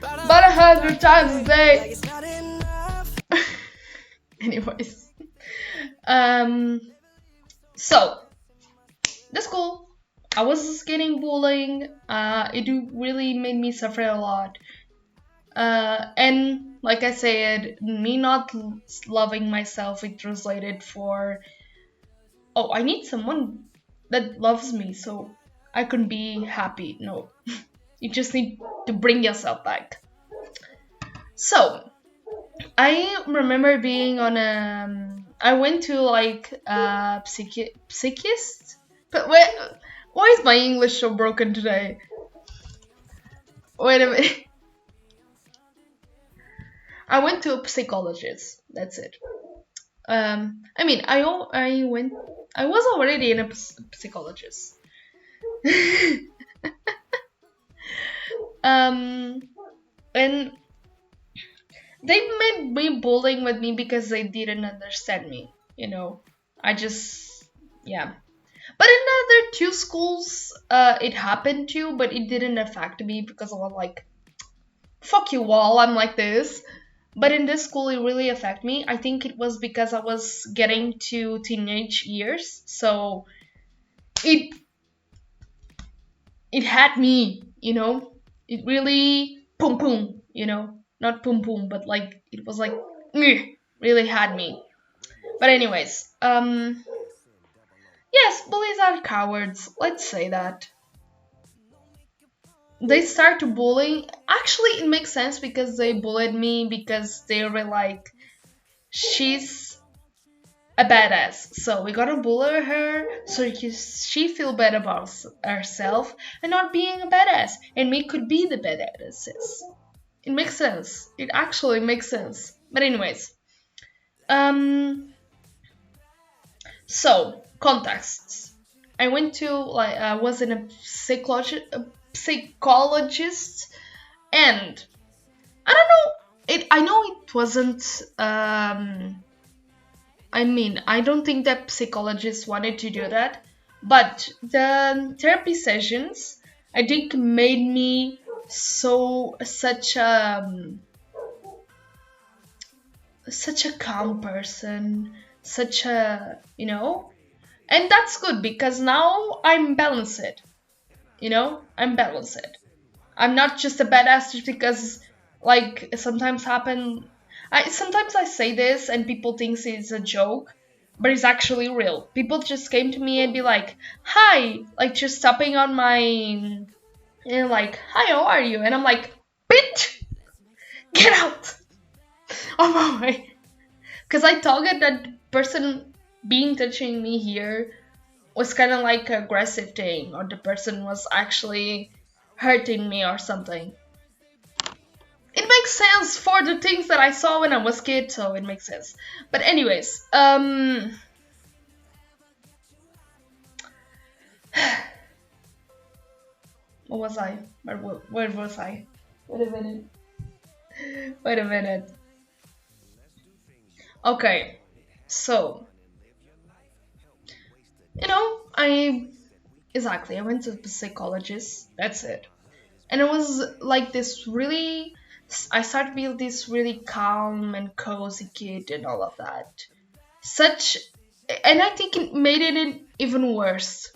[SPEAKER 2] but 100 times a day.
[SPEAKER 1] like it's not enough.
[SPEAKER 2] Anyways, so the school, I was getting bullying. It really made me suffer a lot. And like I said, me not loving myself, it translated for, oh, I need someone that loves me so I can be happy. No, you just need to bring yourself back. So, I remember being on I went to like a psychist? But why is my English so broken today? Wait a minute. I went to a psychologist. That's it. I mean, I was already in a psychologist. And they made me bullying with me because they didn't understand me. I just, yeah. But in the other two schools, it happened too, but it didn't affect me because I was like, fuck you all, I'm like this. But in this school, it really affected me. I think it was because I was getting to teenage years, so it had me, It really boom boom, not boom boom, but like it was like really had me. But anyways, yes, bullies are cowards. Let's say that. They start to bully. Actually, it makes sense because they bullied me because they were like, she's a badass. So we're gonna bully her so she feel bad about herself and not being a badass. And me could be the badasses. It makes sense. It actually makes sense. But anyways, um, so contexts. I went to like I was in psychologist, and I don't know. I know it wasn't. I mean, I don't think that psychologists wanted to do that, but the therapy sessions, I think, made me such a calm person, such a and that's good because now I'm balanced. I'm balanced. I'm not just a badass just because like sometimes happen. Sometimes I say this and people think it's a joke, but it's actually real. People just came to me and be like, "Hi," like just tapping on my and like, "Hi, how are you?" And I'm like, "Bitch, get out of my way," because I thought that person being touching me here was kind of like an aggressive thing, or the person was actually hurting me or something. It makes sense for the things that I saw when I was a kid, so it makes sense. But anyways, what was I? Where was I? Wait a minute. Wait a minute. Okay, so I exactly I went to the psychologist. That's it, and it was like this really. I started to feel this really calm and cozy kid and all of that. Such, and I think it made it even worse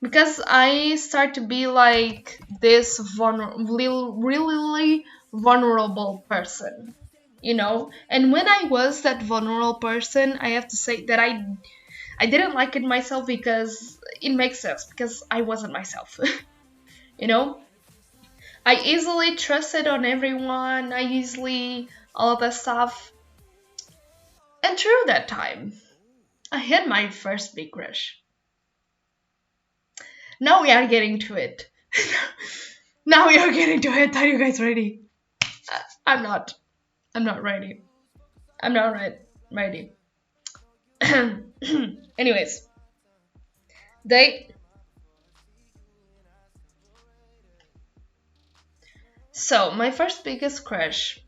[SPEAKER 2] because I start to be like this really vulnerable person, And when I was that vulnerable person, I have to say that I didn't like it myself because it makes sense because I wasn't myself, you know. I easily trusted on everyone. I easily all of that stuff, and through that time, I had my first big crush. Now we are getting to it. Now we are getting to it. Are you guys ready? I'm not. I'm not ready. I'm not ready. Anyways, they. So my first biggest crush.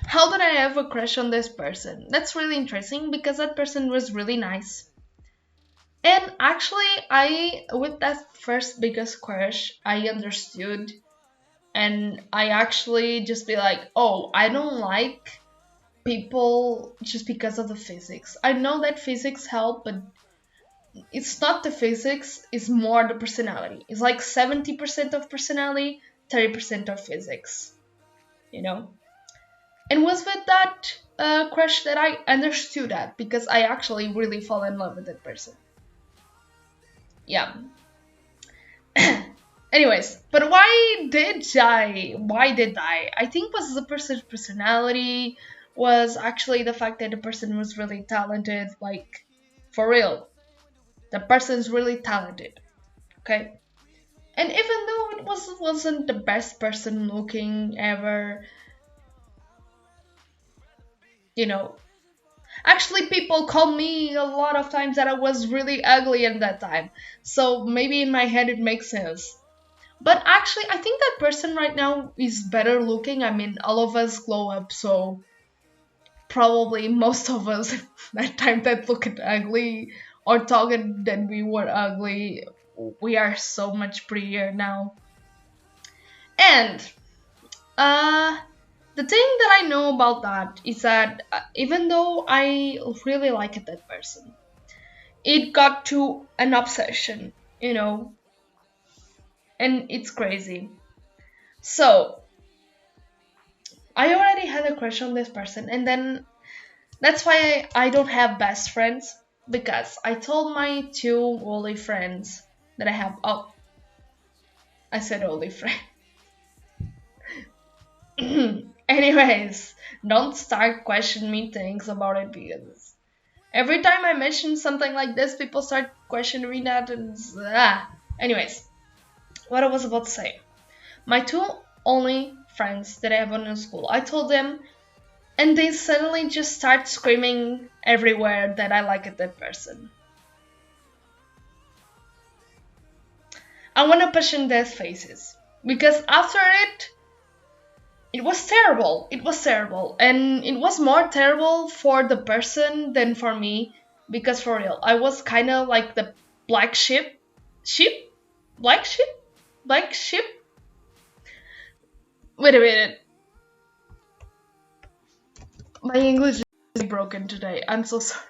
[SPEAKER 2] How did I have a crush on this person? That's really interesting because that person was really nice. And actually, with that first biggest crush, I understood and I actually just be like, oh, I don't like people just because of the physics. I know that physics help, but it's not the physics, it's more the personality. It's like 70% of personality, 30% of physics, you know? And was with that crush that I understood that because I actually really fall in love with that person. Yeah. Anyways, but why did I? Why did I? I think was the person's personality, was actually the fact that the person was really talented, like for real. The person's really talented. Okay. And even though it wasn't the best person looking ever, you know. Actually, people called me a lot of times that I was really ugly at that time. So maybe in my head it makes sense. But actually, I think that person right now is better looking. I mean, all of us glow up, so probably most of us that time that looked ugly or thought that we were ugly, we are so much prettier now. And uh, the thing that I know about that is that even though I really liked that person, it got to an obsession, and it's crazy. So I already had a crush on this person, and then that's why I don't have best friends because I told my two only friends that I have. Oh, I said only friend. Anyways, don't start questioning me things about it because every time I mention something like this, people start questioning me that and Anyways, what I was about to say. My two only friends that I have in school, I told them, and they suddenly just start screaming everywhere that I like that person. I want to push in their faces because after it was terrible. It was terrible. And it was more terrible for the person than for me because for real, I was kind of like the black sheep. Sheep? Black sheep? Black sheep? Wait a minute. My English is broken today. I'm so sorry.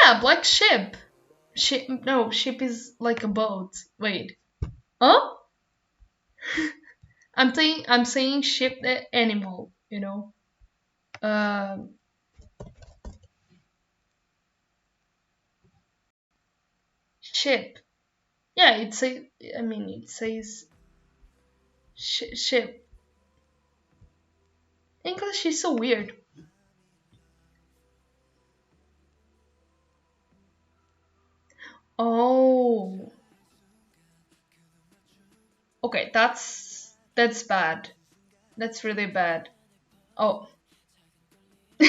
[SPEAKER 2] Yeah, black sheep. Sheep. No, sheep is like a boat. Wait. Huh? I'm saying sheep the animal, you know. Um Sheep. Yeah, it says ship. English is so weird. Oh, okay, that's bad. That's really bad. Oh, the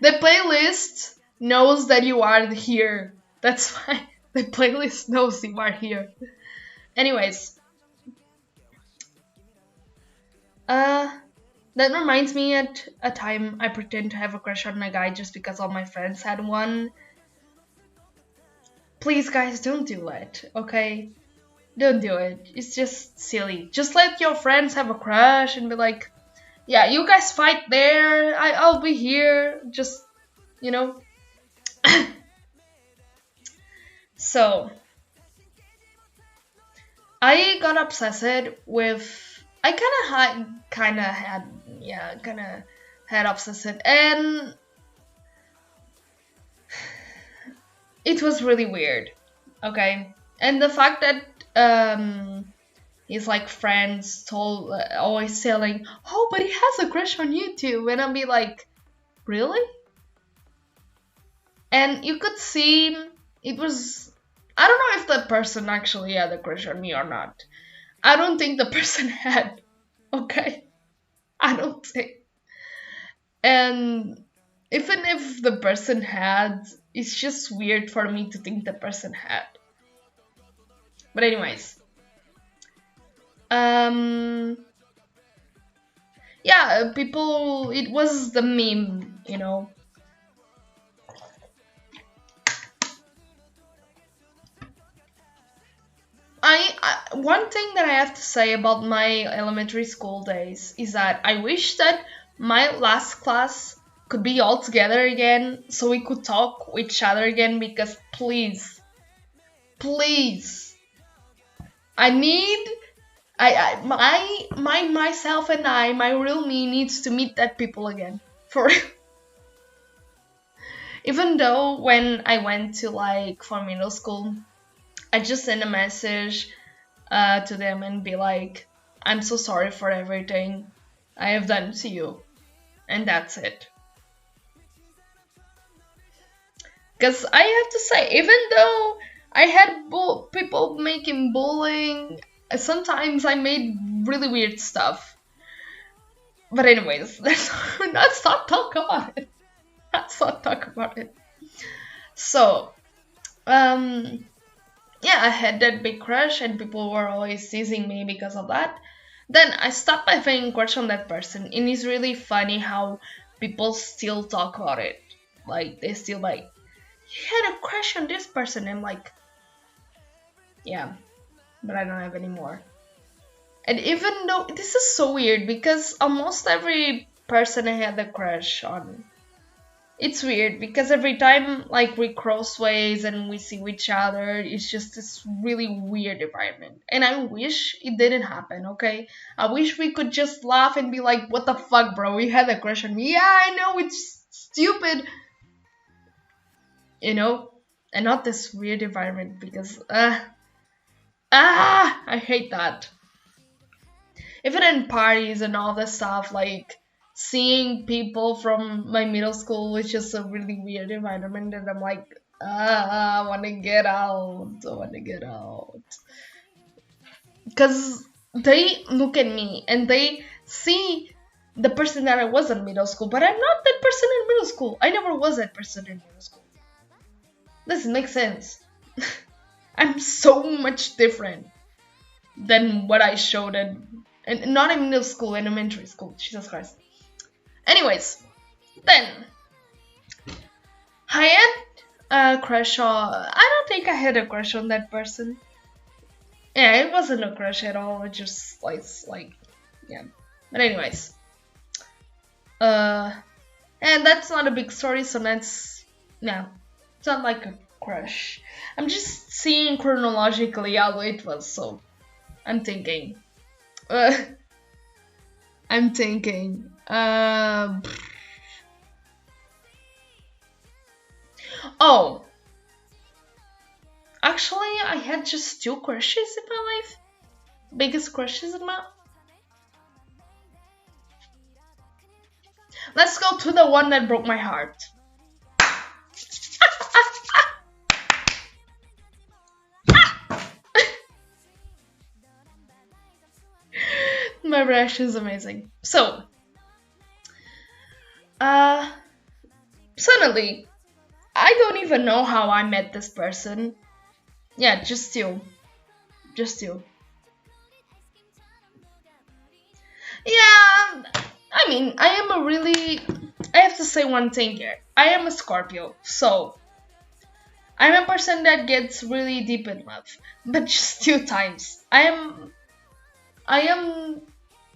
[SPEAKER 2] playlist knows that you are here. That's why the playlist knows you are here. Anyways, uh, that reminds me at a time I pretend to have a crush on a guy just because all my friends had one. Please, guys, don't do it, okay? Don't do it. It's just silly. Just let your friends have a crush and be like, yeah, you guys fight there. I'll be here. Just, you know. So, I got obsessed with. I kind of had obsessed, and it was really weird. Okay, and the fact that his like friends told always telling, oh, but he has a crush on you too, and I'll be like, really? And you could see it was. I don't know if the person actually had a crush on me or not. I don't think the person had. Okay, I don't think. And even if the person had, it's just weird for me to think the person had. But anyways, um, yeah, people. It was the meme, you know. One thing that I have to say about my elementary school days is that I wish that my last class could be all together again so we could talk with each other again because please I need I my myself and I my real me needs to meet that people again for even though when I went to like for middle school I just sent a message to them and be like, I'm so sorry for everything I have done to you. And that's it. Because I have to say, even though I had people making bullying, sometimes I made really weird stuff. But anyways, let's not talk about it. Let's not talk about it. So, yeah, I had that big crush and people were always teasing me because of that. Then I stopped my having crush on that person, and it's really funny how people still talk about it. Like they still like, you had a crush on this person. I'm like, yeah, but I don't have any more. And even though this is so weird because almost every person I had a crush on, it's weird because every time like we cross ways and we see each other, it's just this really weird environment. And I wish it didn't happen, okay? I wish we could just laugh and be like, what the fuck, bro? You had a crush on me. Yeah, I know it's stupid. You know? And not this weird environment because I hate that. even in parties and all this stuff, like seeing people from my middle school was just a really weird environment, and I'm like, I want to get out. I want to get out. Because they look at me and they see the person that I was in middle school, but I'm not that person in middle school. I never was that person in middle school. Doesn't make sense. I'm so much different than what I showed in, and not in middle school, elementary school. Jesus Christ. Anyways, then I had a crush on. I don't think I had a crush on that person. Yeah, it wasn't a crush at all. It just like yeah. But anyways, and that's not a big story, so that's no, it's not like a crush. I'm just seeing chronologically how it was, so I'm thinking. I'm thinking. Oh, actually, I had just 2 crushes in my life. Biggest crushes in my. Let's go to the one that broke my heart. My reaction is amazing. So, suddenly, I don't even know how I met this person. Yeah, just you. Just you. Yeah, I mean, I have to say one thing here. I am a Scorpio, so I'm a person that gets really deep in love, but just 2 times. I am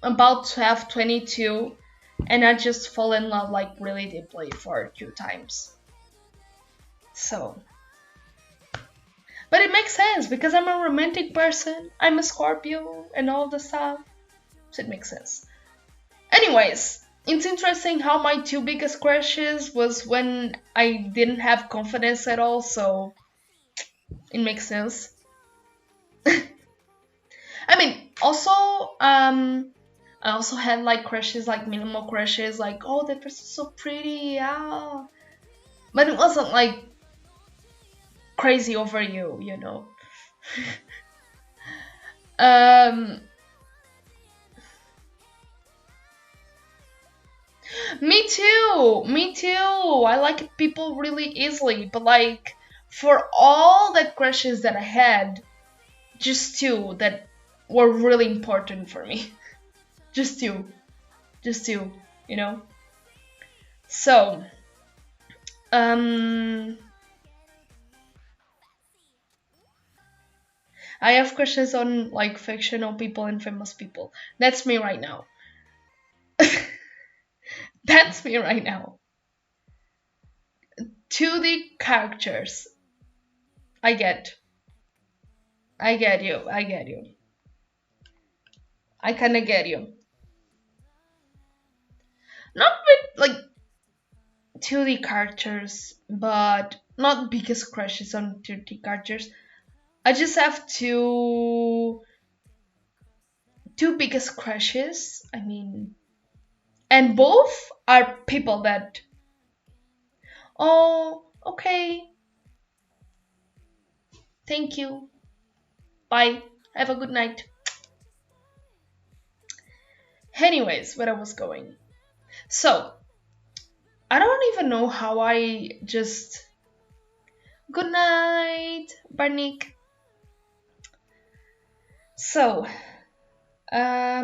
[SPEAKER 2] about to have 22, and I just fall in love like really deeply for 2 times. So, but it makes sense because I'm a romantic person. I'm a Scorpio and all the stuff, so it makes sense. Anyways, it's interesting how my 2 biggest crushes was when I didn't have confidence at all, so it makes sense. I mean, also, I also had like crushes, like minimal crushes, like, oh, that person's so pretty, yeah. But it wasn't like crazy over you, you know. Me too. Me too. I like people really easily, but like for all the crushes that I had, just 2 that were really important for me. Just 2. Just 2, you know? So, I have crushes on like fictional people and famous people. That's me right now. That's me right now. 2D characters. I get. I get you. I get you. I kinda get you. Not with like 2D characters, but not biggest crushes on 2D characters. I just have two biggest crushes. I mean, and both are people that. Oh, okay. Thank you. Bye. Have a good night. Anyways, where I was going. So, I don't even know how I just. Good night, Barnick. So, I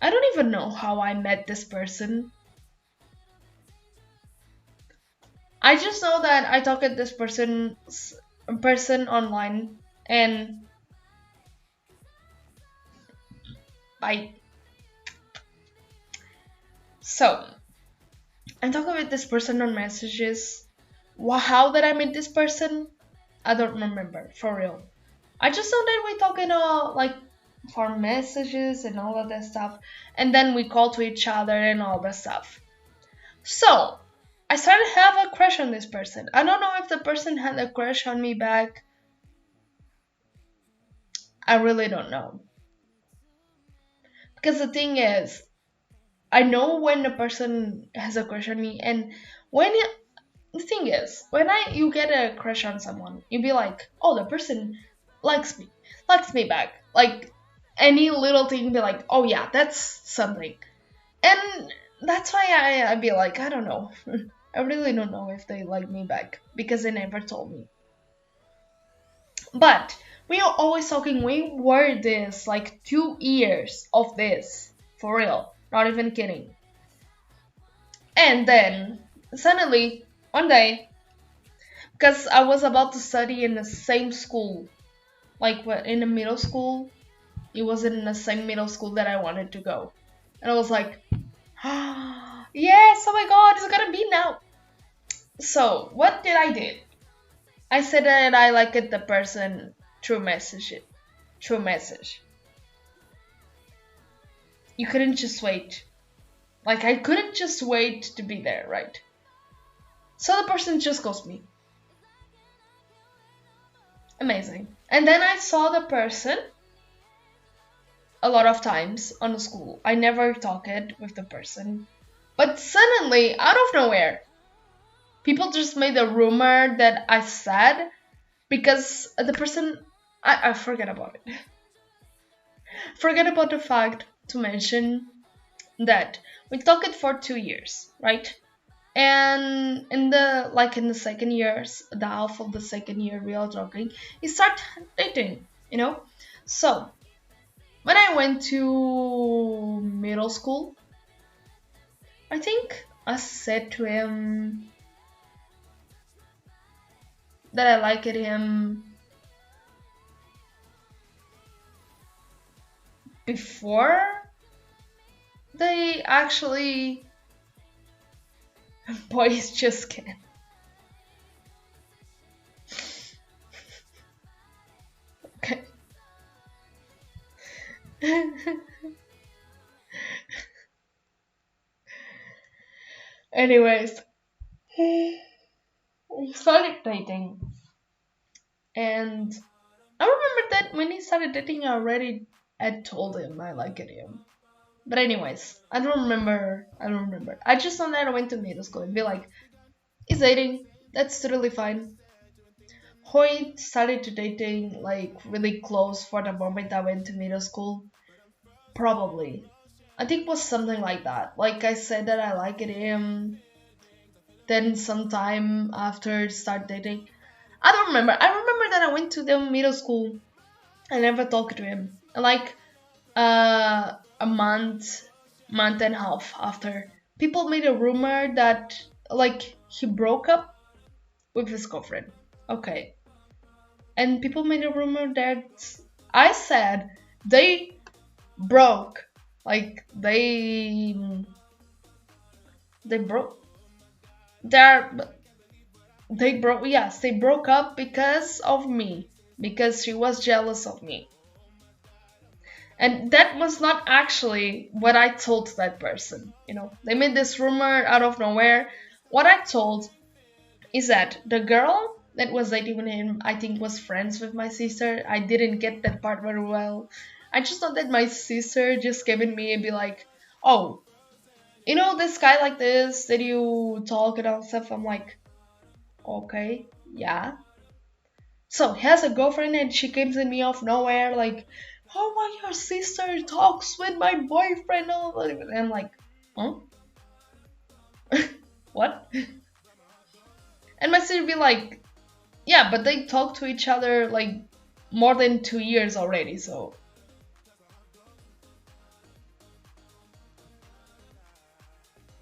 [SPEAKER 2] don't even know how I met this person. I just know that I talked to this person online, and bye. So, I'm talking with this person on messages. How did I meet this person? I don't remember, for real. I just know that we talking like for messages and all of that stuff, and then we call to each other and all that stuff. So, I started to have a crush on this person. I don't know if the person had a crush on me back. I really don't know. Because the thing is, I know when a person has a crush on me, and when you, the thing is, when you get a crush on someone, you be like, oh, the person likes me, likes me back. Like any little thing, be like, oh yeah, that's something. And that's why I be like, I don't know. I really don't know if they like me back because they never told me. But we are always talking. We were this like 2 years of this for real, not even kidding. And then suddenly one day, because I was about to study in the same school, like in the middle school, it was in the same middle school that I wanted to go, and I was like, yes, oh my god, it's gonna be now. So what did I do? I said that I liked the person through message. Through message. You couldn't just wait. Like I couldn't just wait to be there, right? So the person just ghosted me. Amazing. And then I saw the person a lot of times on the school. I never talked with the person. But suddenly, out of nowhere, people just made a rumor that I said because the person I forget about it. Forget about the fact to mention that we talked for 2 years, right? And in the second years, the half of the second year we are talking, we start dating, you know? So when I went to middle school, I think I said to him that I liked him before they actually boys just can. Okay. Anyways, we started dating, and I remember that when he started dating, I already had told him I liked him. But anyways, I don't remember. I don't remember. I just know that I went to middle school and be like, he's dating. That's totally fine. Hoy started to dating like really close for the moment I went to middle school. Probably. I think it was something like that. Like I said that I liked him. Then sometime after start dating. I don't remember. I remember that I went to the middle school. I never talked to him. Like a month and a half after, people made a rumor that like he broke up with his girlfriend. Okay. And people made a rumor that I said they broke. Like they broke their they broke yes, they broke up because of me. Because she was jealous of me. And that was not actually what I told that person. You know, they made this rumor out of nowhere. What I told is that the girl that was dating with him, I think, was friends with my sister. I didn't get that part very well. I just thought that my sister just came at me and be like, oh, you know, this guy like this that you talk and all stuff. I'm like, okay, yeah. So he has a girlfriend and she came to me off nowhere like, oh my, your sister talks with my boyfriend. And I'm like, huh? What? And my sister be like, yeah, but they talk to each other like more than 2 years already, so.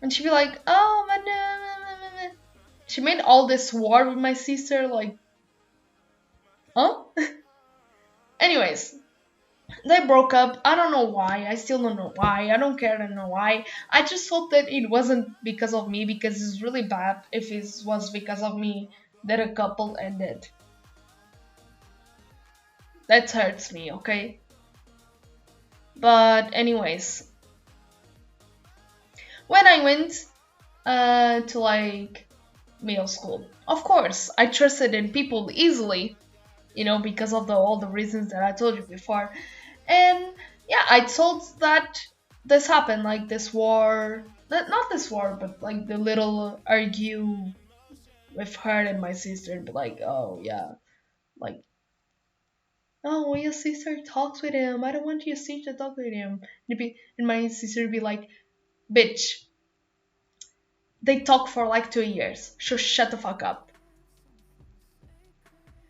[SPEAKER 2] And she'd be like, oh, but she made all this war with my sister, like, huh? Anyways, they broke up. I don't know why. I still don't know why. I don't care. I don't know why. I just hope that it wasn't because of me, because it's really bad if it was because of me that a couple ended. That hurts me, okay? But anyways, when I went to like middle school, of course, I trusted in people easily, you know, because of all the reasons that I told you before. And yeah, I told that this happened, like this war, not this war, but like the little argue with her and my sister, but like, oh yeah, like, oh, well, your sister talks with him. I don't want your sister to talk with him. And my sister would be like, bitch, they talk for like 2 years. So shut the fuck up.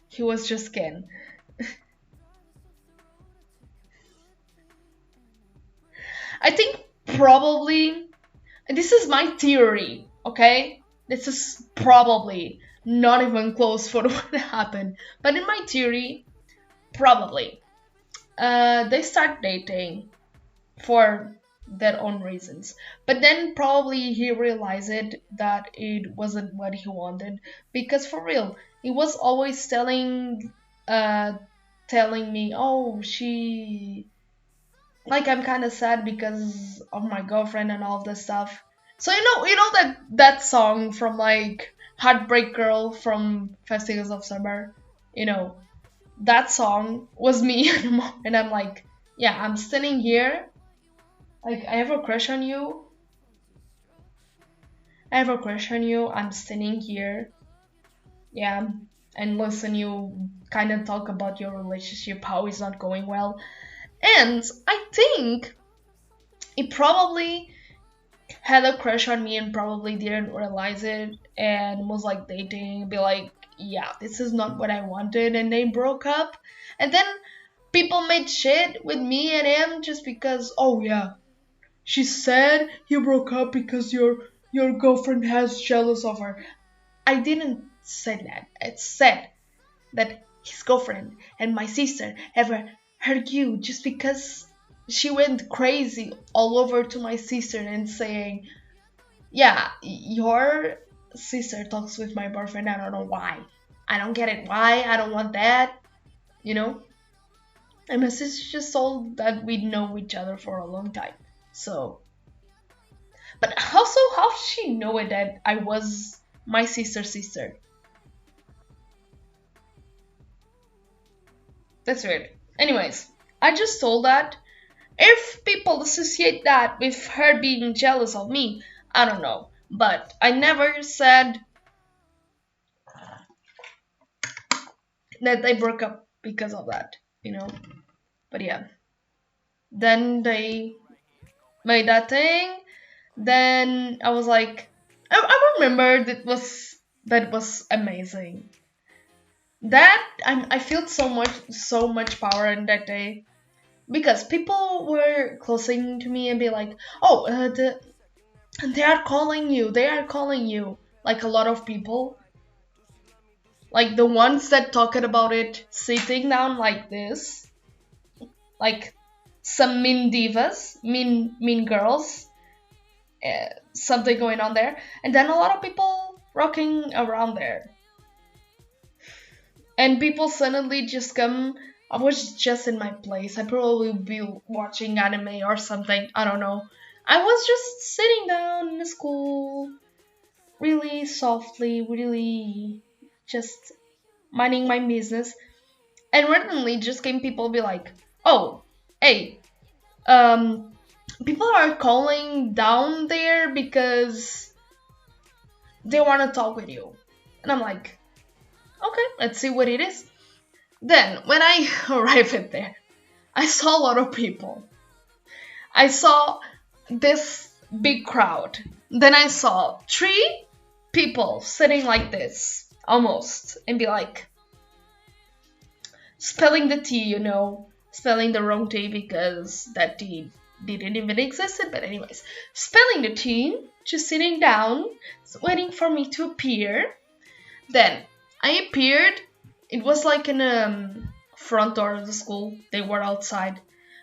[SPEAKER 2] He was just Ken. I think probably, this is my theory, okay? This is probably not even close for what happened. But in my theory, probably. They start dating for their own reasons. But then probably he realized that it wasn't what he wanted, because for real, he was always uh telling me, "Oh, she, like, I'm kind of sad because of my girlfriend and all this stuff." So you know that song from like Heartbreak Girl from Festivals of Summer, you know, that song was me, and I'm like, yeah, I'm standing here, like, I have a crush on you. I'm standing here, yeah, and listen you kind of talk about your relationship, how it's not going well. And I think he probably had a crush on me and probably didn't realize it and was like dating, be like, yeah, this is not what I wanted, and they broke up. And then people made shit with me and him just because, oh yeah, she said you broke up because your girlfriend has jealous of her. I didn't say that. I said that his girlfriend and my sister ever argued just because she went crazy all over to my sister and saying, yeah, your sister talks with my boyfriend. I don't know why. I don't get it. Why? I don't want that. You know? And my sister just told that we know each other for a long time. So, but also, how did she know it that I was my sister's sister? That's weird. Anyways, I just told that. If people associate that with her being jealous of me, I don't know. But I never said that they broke up because of that, you know? But yeah. Then they made that thing. Then I was like, I remember that was amazing. I felt so much power in that day because people were closing to me and be like, oh, they are calling you, like a lot of people, like the ones that talked about it sitting down like this, like some mean divas, mean girls, something going on there, and then a lot of people rocking around there, and people suddenly just come. I was just in my place. I probably would be watching anime or something. I don't know. I was just sitting down in the school, really softly, really just minding my business, and randomly just came people be like, "Oh, hey, um, people are calling down there because they want to talk with you," and I'm like, "Okay, let's see what it is." Then when I arrived there, I saw a lot of people. I saw this big crowd. Then I saw 3 people sitting like this, almost, and be like, spelling the T, spelling the wrong T because that T didn't even exist. But anyways, spelling the T, just sitting down, waiting for me to appear. Then I appeared. It was like in a front door of the school. They were outside.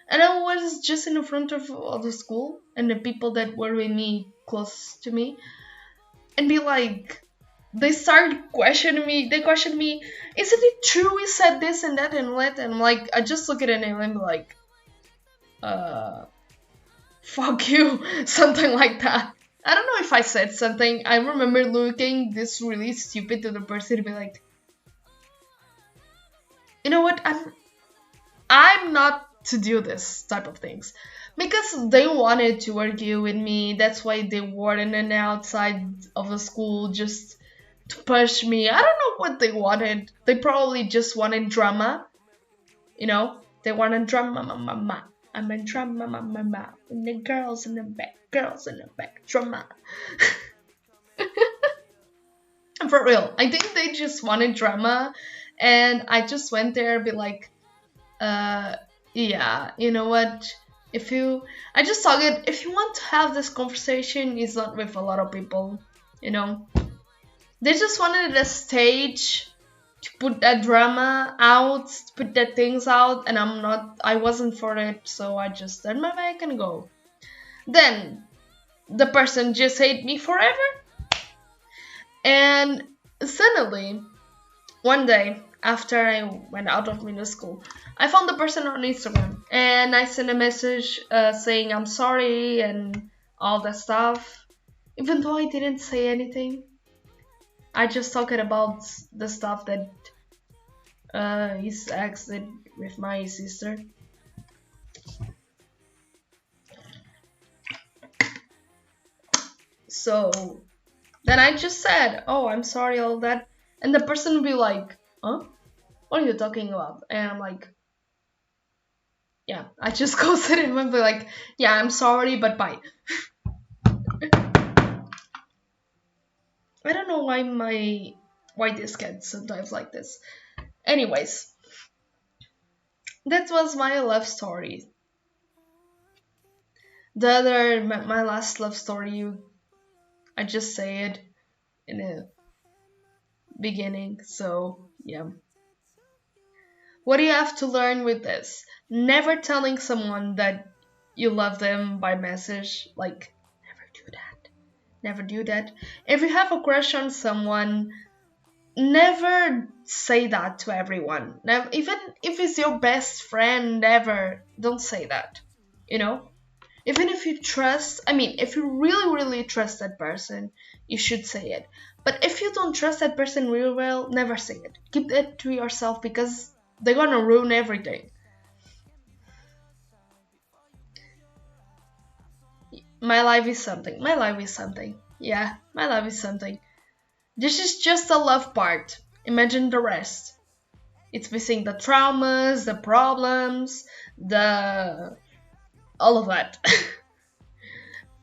[SPEAKER 2] And I was just in the front of the school, and the people that were with me, close to me, and be like, they started questioning me. They questioned me, isn't it true we said this and that and that? And I'm like, I just look at it and I'm like, fuck you, something like that. I don't know if I said something. I remember looking this really stupid to the person to be like, you know what? I'm not to do this type of things because they wanted to argue with me. That's why they were in and outside of the school just to push me. I don't know what they wanted. They probably just wanted drama, you know? They wanted drama, mama. I'm a drama, mama. And the girls in the back, drama. For real, I think they just wanted drama, and I just went there and be like, yeah, you know what? If you, I just thought it. If you want to have this conversation, it's not with a lot of people, you know. They just wanted a stage to put that drama out, to put that things out, and I wasn't for it, so I just turned my back and go. Then the person just hate me forever, and suddenly one day after I went out of middle school, I found the person on Instagram and I sent a message saying I'm sorry and all that stuff. Even though I didn't say anything, I just talked about the stuff that his ex did with my sister. So then I just said, "Oh, I'm sorry, all that," and the person would be like, "Huh? What are you talking about?" And I'm like, "Yeah." I just ghosted him and be like, "Yeah, I'm sorry, but bye." I don't know why this gets sometimes like this. Anyways, that was my love story. My last love story, I just say it in the beginning. So yeah. What do you have to learn with this? Never telling someone that you love them by message. Like, never do that. Never do that. If you have a crush on someone, never say that to everyone. Never, even if it's your best friend, never. Don't say that. You know? Even if you trust, I mean, if you really, really trust that person, you should say it. But if you don't trust that person really well, never say it. Keep it to yourself because they're gonna ruin everything. My life is something. My life is something. Yeah, my life is something. This is just the love part. Imagine the rest. It's missing the traumas, the problems, the all of that.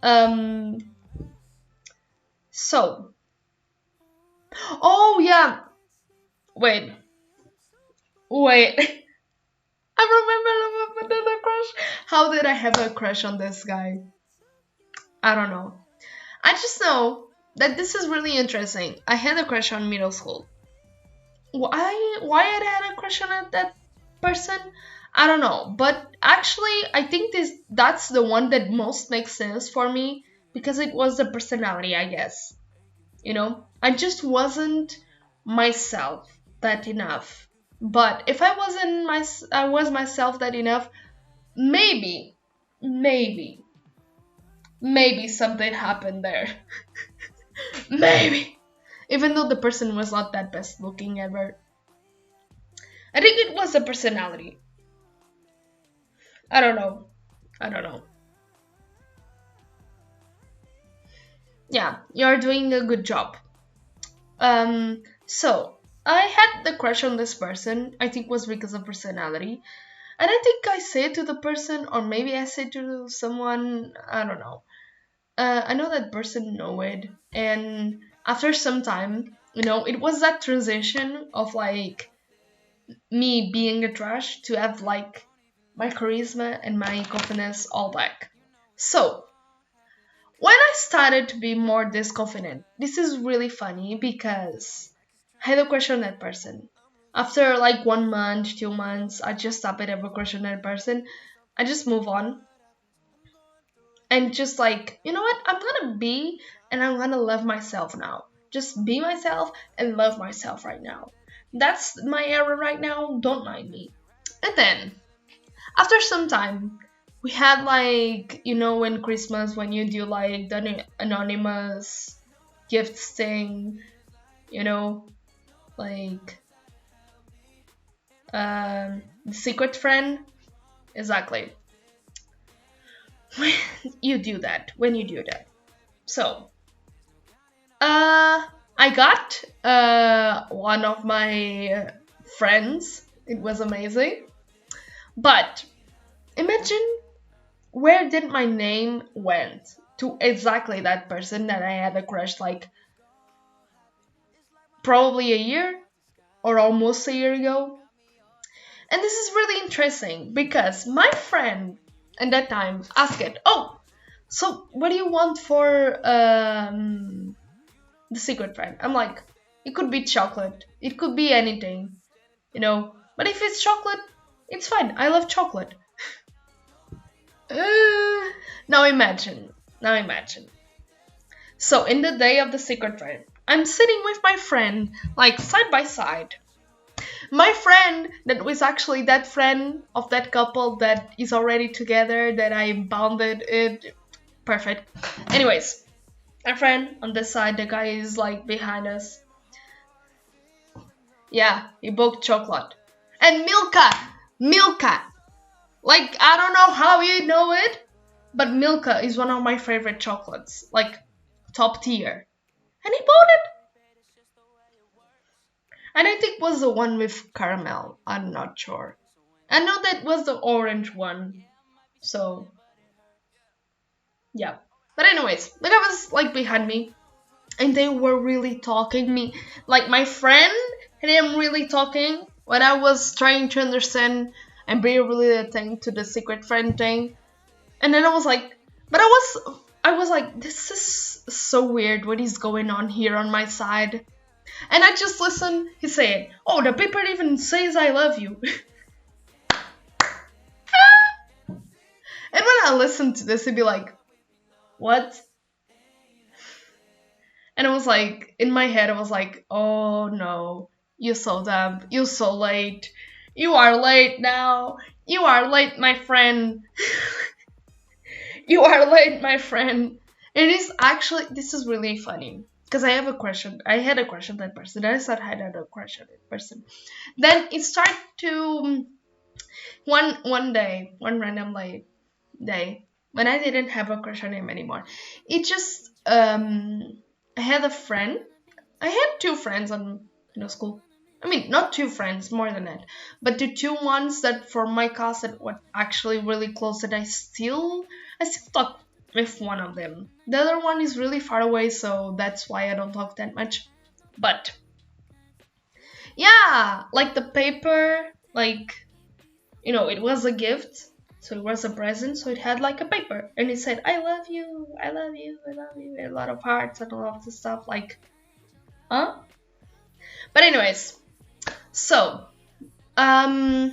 [SPEAKER 2] um. So. Oh yeah. Wait. Wait. I remember another crush. How did I have a crush on this guy? I don't know. I just know that this is really interesting. I had a crush on middle school. Why I had a crush on that person? I don't know. But actually I think that's the one that most makes sense for me because it was the personality, I guess. You know? I just wasn't myself that enough. But if I was myself that enough, maybe, maybe, maybe something happened there. Maybe. Even though the person was not that best looking ever. I think it was the personality. I don't know. I don't know. Yeah, you're doing a good job. So I had the crush on this person. I think was because of personality. And I think I said to the person, or maybe I said to someone, I don't know. I know that person know it, and after some time, it was that transition of like me being a trash to have like my charisma and my confidence all back. So when I started to be more this confident, this is really funny because I had a crush on that person. After like 1 month, 2 months, I just stopped at a crush on that person. I just move on and just like, you know what, I'm gonna be and I'm gonna love myself now. Just be myself and love myself right now. That's my era right now, don't mind me. And then after some time we had like, when Christmas, when you do like the anonymous gifts thing, you know like the secret friend. exactly. When you do that, when you do that. So, I got one of my friends. It was amazing. But imagine where did my name went to exactly that person that I had a crush like probably a year or almost a year ago. And this is really interesting because my friend at that time asked it, "Oh, so what do you want for the secret friend?" I'm like, "It could be chocolate. It could be anything, you know. But if it's chocolate, it's fine. I love chocolate." Uh, now imagine. Now imagine. So in the day of the secret friend, I'm sitting with my friend, like side by side. My friend that was actually that friend of that couple that is already together that I bounded it. Perfect. Anyways, my friend on this side, the guy is like behind us. Yeah, he booked chocolate. And Milka! Milka! Like, I don't know how you know it, but Milka is one of my favorite chocolates. Like, top tier. And he bought it. And I think it was the one with caramel. I'm not sure. I know that was the orange one. So, yeah. But anyways, the guy was like behind me. And they were really talking me. Like my friend and him really talking when I was trying to understand and be really attentive to the secret friend thing. And then I was like, but I was like, this is so weird what is going on here on my side. And I just listened, he said, "Oh, the paper even says I love you." And when I listened to this, it'd be like, what? And I was like, in my head, I was like, oh no, you so dumb, you so late, you are late now, you are late, my friend, you are late, my friend. It is actually, this is really funny. Because I have a question. I had a question that person. Then I started had a question that person. Then it started to one day, one random like day when I didn't have a crush on him anymore. It just I had a friend. I had two friends on school. I mean, not two friends, more than that, but the two ones that from my class that were actually really close. And I still talk with one of them. The other one is really far away, so that's why I don't talk that much. But yeah, like the paper, like it was a gift, so it was a present, so it had like a paper, and it said, "I love you, I love you, I love you," and a lot of hearts and all of the stuff, like, huh? But anyways, so, I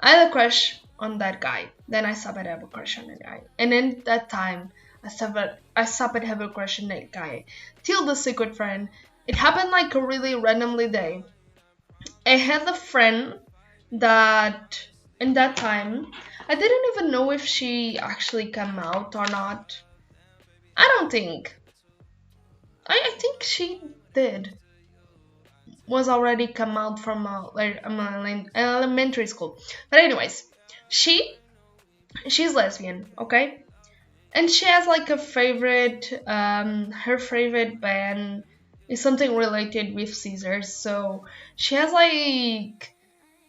[SPEAKER 2] had a crush on that guy. Then I stopped to have a crush on that guy, and in that time, I stopped to have a crush on that guy. Till the secret friend, it happened like a really randomly day. I had a friend that in that time I didn't even know if she actually came out or not. I don't think. I think she did. Was already come out from elementary school. But anyways, she's lesbian, okay? And she has like a favorite her favorite band is something related with scissors. So she has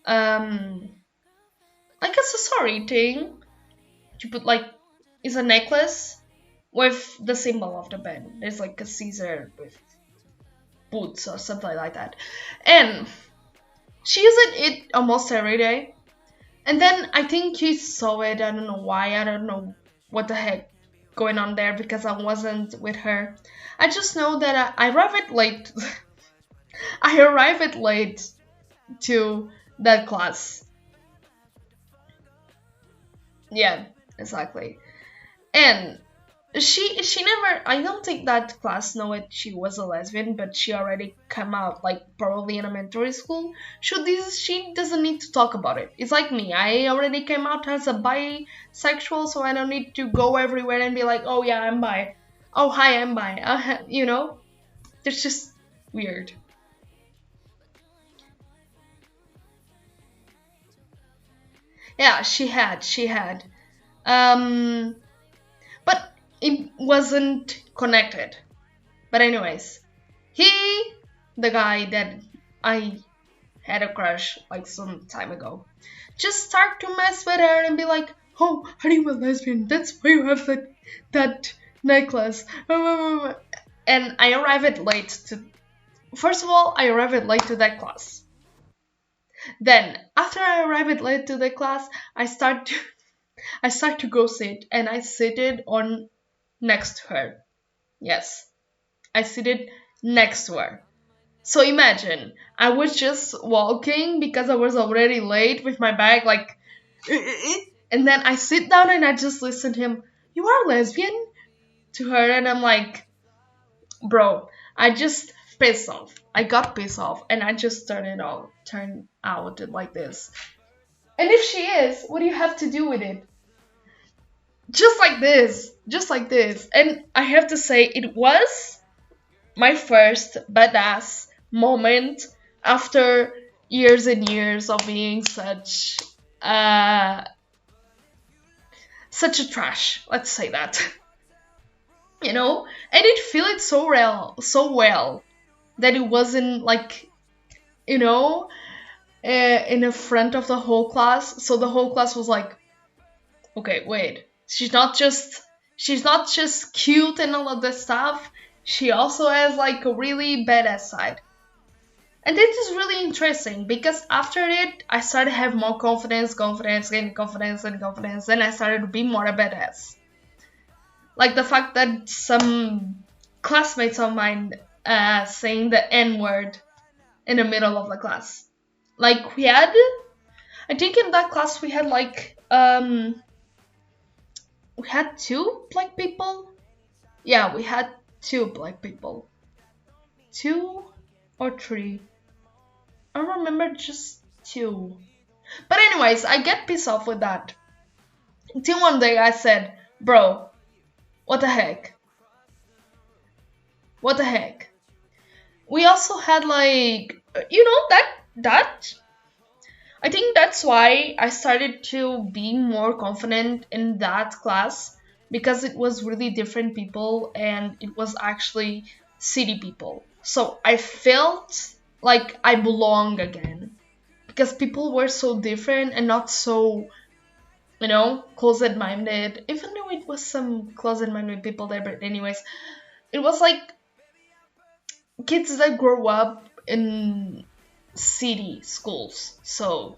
[SPEAKER 2] um like accessory thing to put like is a necklace with the symbol of the band. There's like a Caesar with boots or something like that. And she uses it almost every day. And then I think he saw it. I don't know why. I don't know what the heck going on there because I wasn't with her. I just know that I arrived late. I arrived late to that class. Yeah, exactly. And she never, I don't think that class know it she was a lesbian, but she already come out like probably in elementary school. She doesn't need to talk about it. It's like me. I already came out as a bisexual, so I don't need to go everywhere and be like, "Oh yeah, I'm bi. Oh hi, I'm bi." It's just weird. Yeah, she had. Um, but it wasn't connected. But anyways, he, the guy that I had a crush like some time ago, just start to mess with her and be like, "Oh, are you a lesbian? That's why you have that necklace." And I arrived late to. First of all, I arrived late to that class. Then, after I arrived late to the class, I start to go sit, and I seated on next to her. Yes, I seated next to her. So imagine, I was just walking because I was already late with my bag, like, and then I sit down and I just listen to him. "You are lesbian?" To her, and I'm like, bro, I just pissed off. I got pissed off, and I just turned out like this. And if she is, what do you have to do with it? Just like this. And I have to say, it was my first badass moment after years and years of being uh such a trash. Let's say that. You know, I did feel it so well that it wasn't like, you know, in the front of the whole class. So the whole class was like, okay, wait, she's not just cute and all of this stuff. She also has like a really badass side. And this is really interesting because after it, I started to have more gaining confidence and confidence, and I started to be more a badass. Like the fact that some classmates of mine saying the N word in the middle of the class. Like I think in that class we had like we had two black people. Yeah, we had two black people. Two or three. I remember just two. But anyways, I get pissed off with that. Until one day I said, bro, what the heck? What the heck? We also had like, you know, that I think that's why I started to be more confident in that class, because it was really different people and it was actually city people. So I felt like I belong again, because people were so different and not so, you know, closet minded. Even though it was some closet minded people there, but anyways, it was like kids that grow up in city schools. So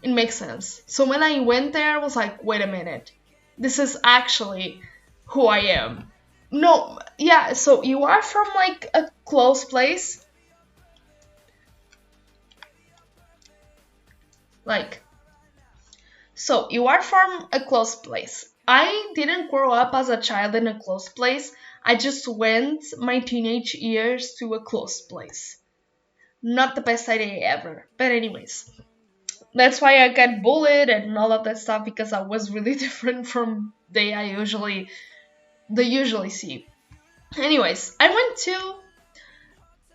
[SPEAKER 2] it makes sense. So when I went there, I was like, wait a minute, this is actually who I am. No, yeah, so you are from like a close place? Like, so you are from a close place. I didn't grow up as a child in a close place. I just went my teenage years to a close place. Not the best idea ever. But anyways, that's why I got bullied and all of that stuff, because I was really different from they usually see. Anyways, I went to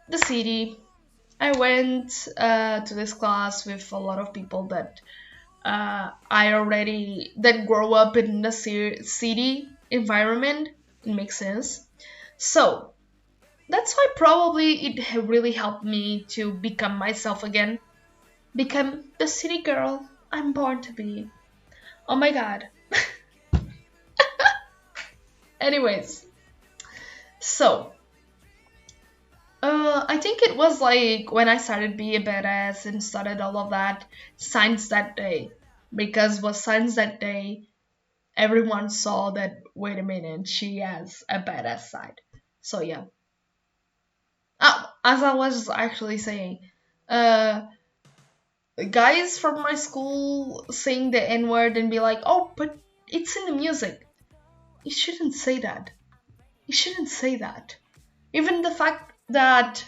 [SPEAKER 2] the city. I went to this class with a lot of people that that grow up in the city environment. It makes sense. So that's why probably it really helped me to become myself again. Become the city girl I'm born to be. Oh my god. Anyways, so I think it was like when I started being a badass and started all of that, Science That Day. Because was Science That Day, everyone saw that, wait a minute, she has a badass side. So yeah. As I was actually saying, uh, guys from my school saying the N word and be like, oh, but it's in the music. You shouldn't say that. You shouldn't say that. Even the fact that.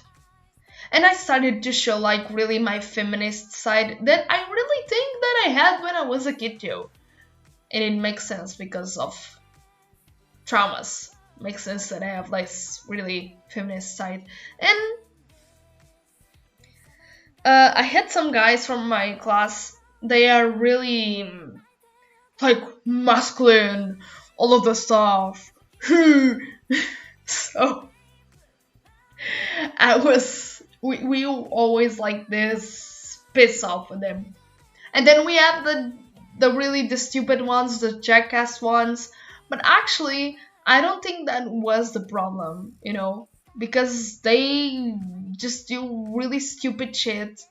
[SPEAKER 2] And I started to show like really my feminist side that I really think that I had when I was a kid too. And it makes sense because of traumas. Makes sense that I have like really feminist side. And I had some guys from my class they are really like masculine, all of the stuff. So we always like this piss off with them. And then we have the stupid ones, the jackass ones. But actually, I don't think that was the problem, because they just do really stupid shit,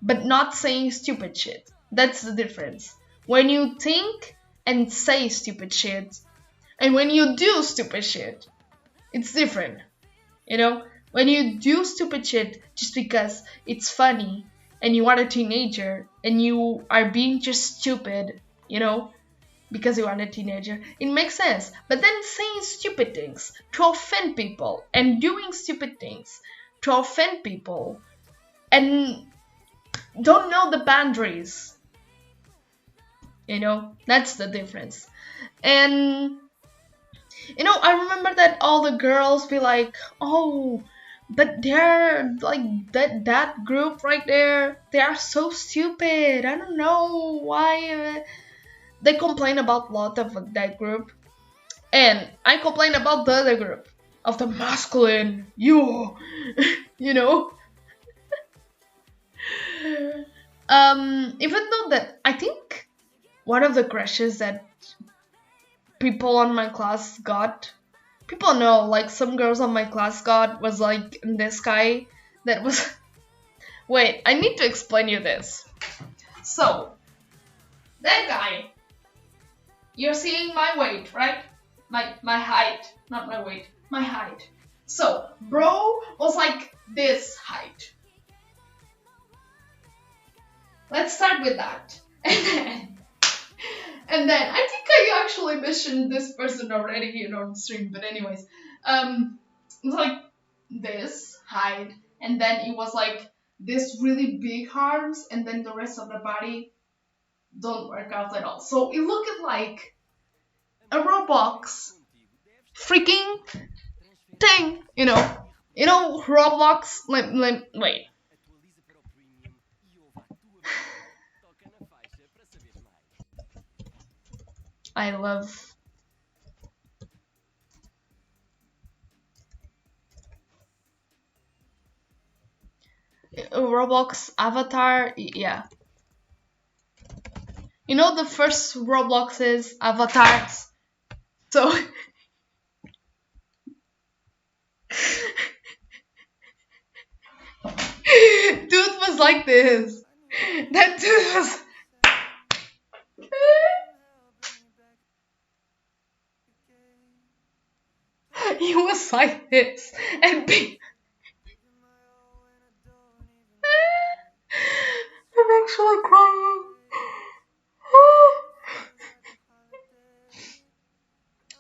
[SPEAKER 2] but not saying stupid shit. That's the difference. When you think and say stupid shit, and when you do stupid shit, it's different. When you do stupid shit just because it's funny and you are a teenager and you are being just stupid, because you are a teenager, it makes sense. But then saying stupid things to offend people and doing stupid things to offend people and don't know the boundaries, that's the difference. And I remember that all the girls be like, oh, but they're like that group right there, they are so stupid. I don't know why they complain about a lot of that group. And I complain about the other group of the masculine, you know. Even though that I think one of the crushes that people on my class got, people know, like some girls on my class got, was like this guy that was. Wait, I need to explain you this. So, that guy, you're seeing my weight, right? My height, not my weight, my height. So, bro was like this height. Let's start with that. And then I think I actually mentioned this person already here on stream, but anyways, like this height, and then it was like this really big arms, and then the rest of the body don't work out at all. So it looked like a Roblox freaking thing, Roblox. Wait. I love Roblox avatar, yeah. The first Roblox's avatars. So dude was like this. That dude was. He was like this, and I'm actually crying.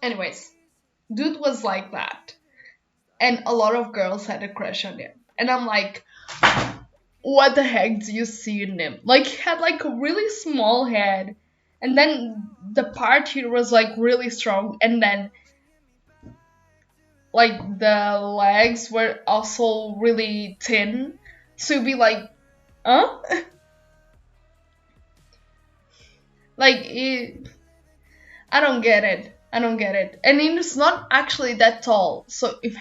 [SPEAKER 2] Anyways, dude was like that, and a lot of girls had a crush on him, and I'm like, what the heck do you see in him? Like, he had like a really small head, and then the part here was like really strong, and then like the legs were also really thin, so you'd be like, huh? Like, I don't get it. And it's not actually that tall, so if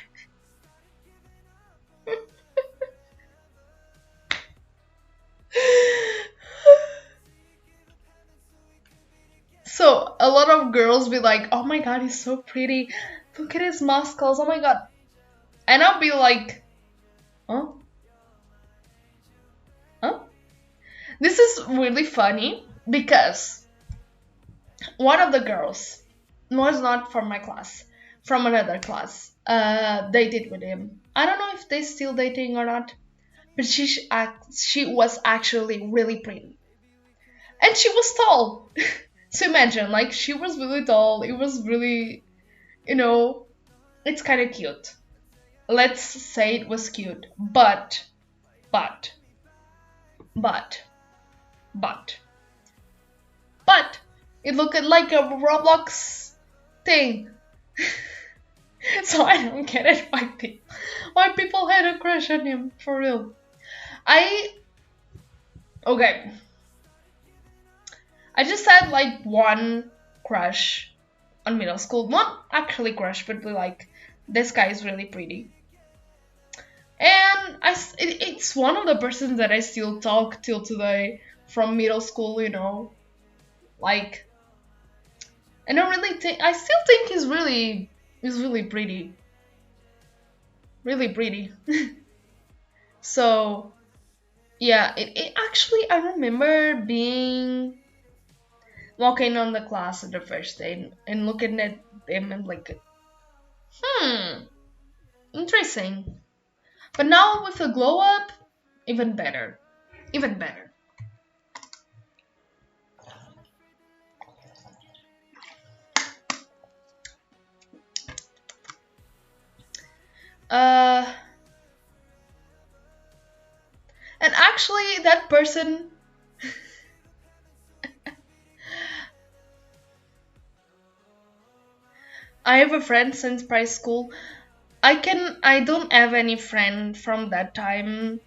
[SPEAKER 2] so a lot of girls be like, oh my god, he's so pretty, look at his muscles, oh my god. And I'll be like, huh? This is really funny because one of the girls was not from my class, from another class, dated with him. I don't know if they still dating or not, but she was actually really pretty, and she was tall. So imagine, like, she was really tall. It was really, it's kind of cute. Let's say it was cute, but it looked like a Roblox thing. So I don't get it why people had a crush on him, for real. Okay. I just had like one crush on middle school. Not actually crush, but like, this guy is really pretty. And it's one of the persons that I still talk till today from middle school, you know. Like, and I still think he's really pretty. Really pretty. So, yeah, it actually, I remember being walking on the class on the first day and looking at him and like, interesting. But now with the glow up, even better. Even better. Uh, and actually, that person. I have a friend since primary school. I don't have any friend from that time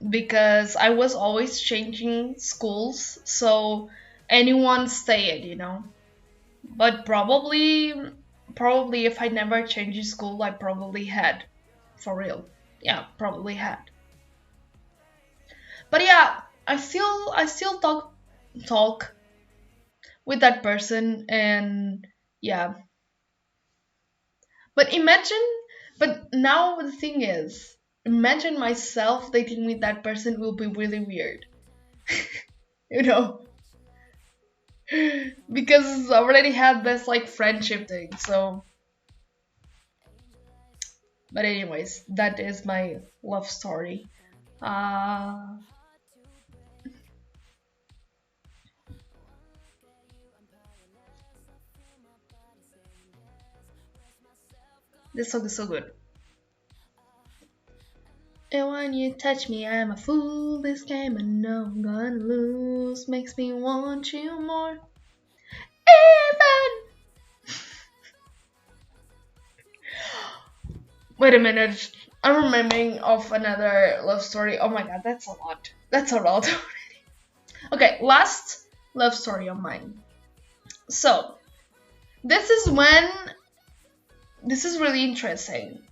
[SPEAKER 2] because I was always changing schools, so anyone stayed, you know. But probably if I never changed school, I probably had, for real. Yeah, probably had. But yeah, I still talk with that person, and yeah. But imagine, but now the thing is, imagine myself dating with that person will be really weird, you know, because I already had this like friendship thing. So, but anyways, that is my love story. Uh, this song is so good. And when you touch me, I'm a fool. This game I know I'm gonna lose makes me want you more. Even. Wait a minute. I'm remembering of another love story. Oh my god, that's a lot. That's a lot. Okay, last love story of mine. So, this is when. This is really interesting.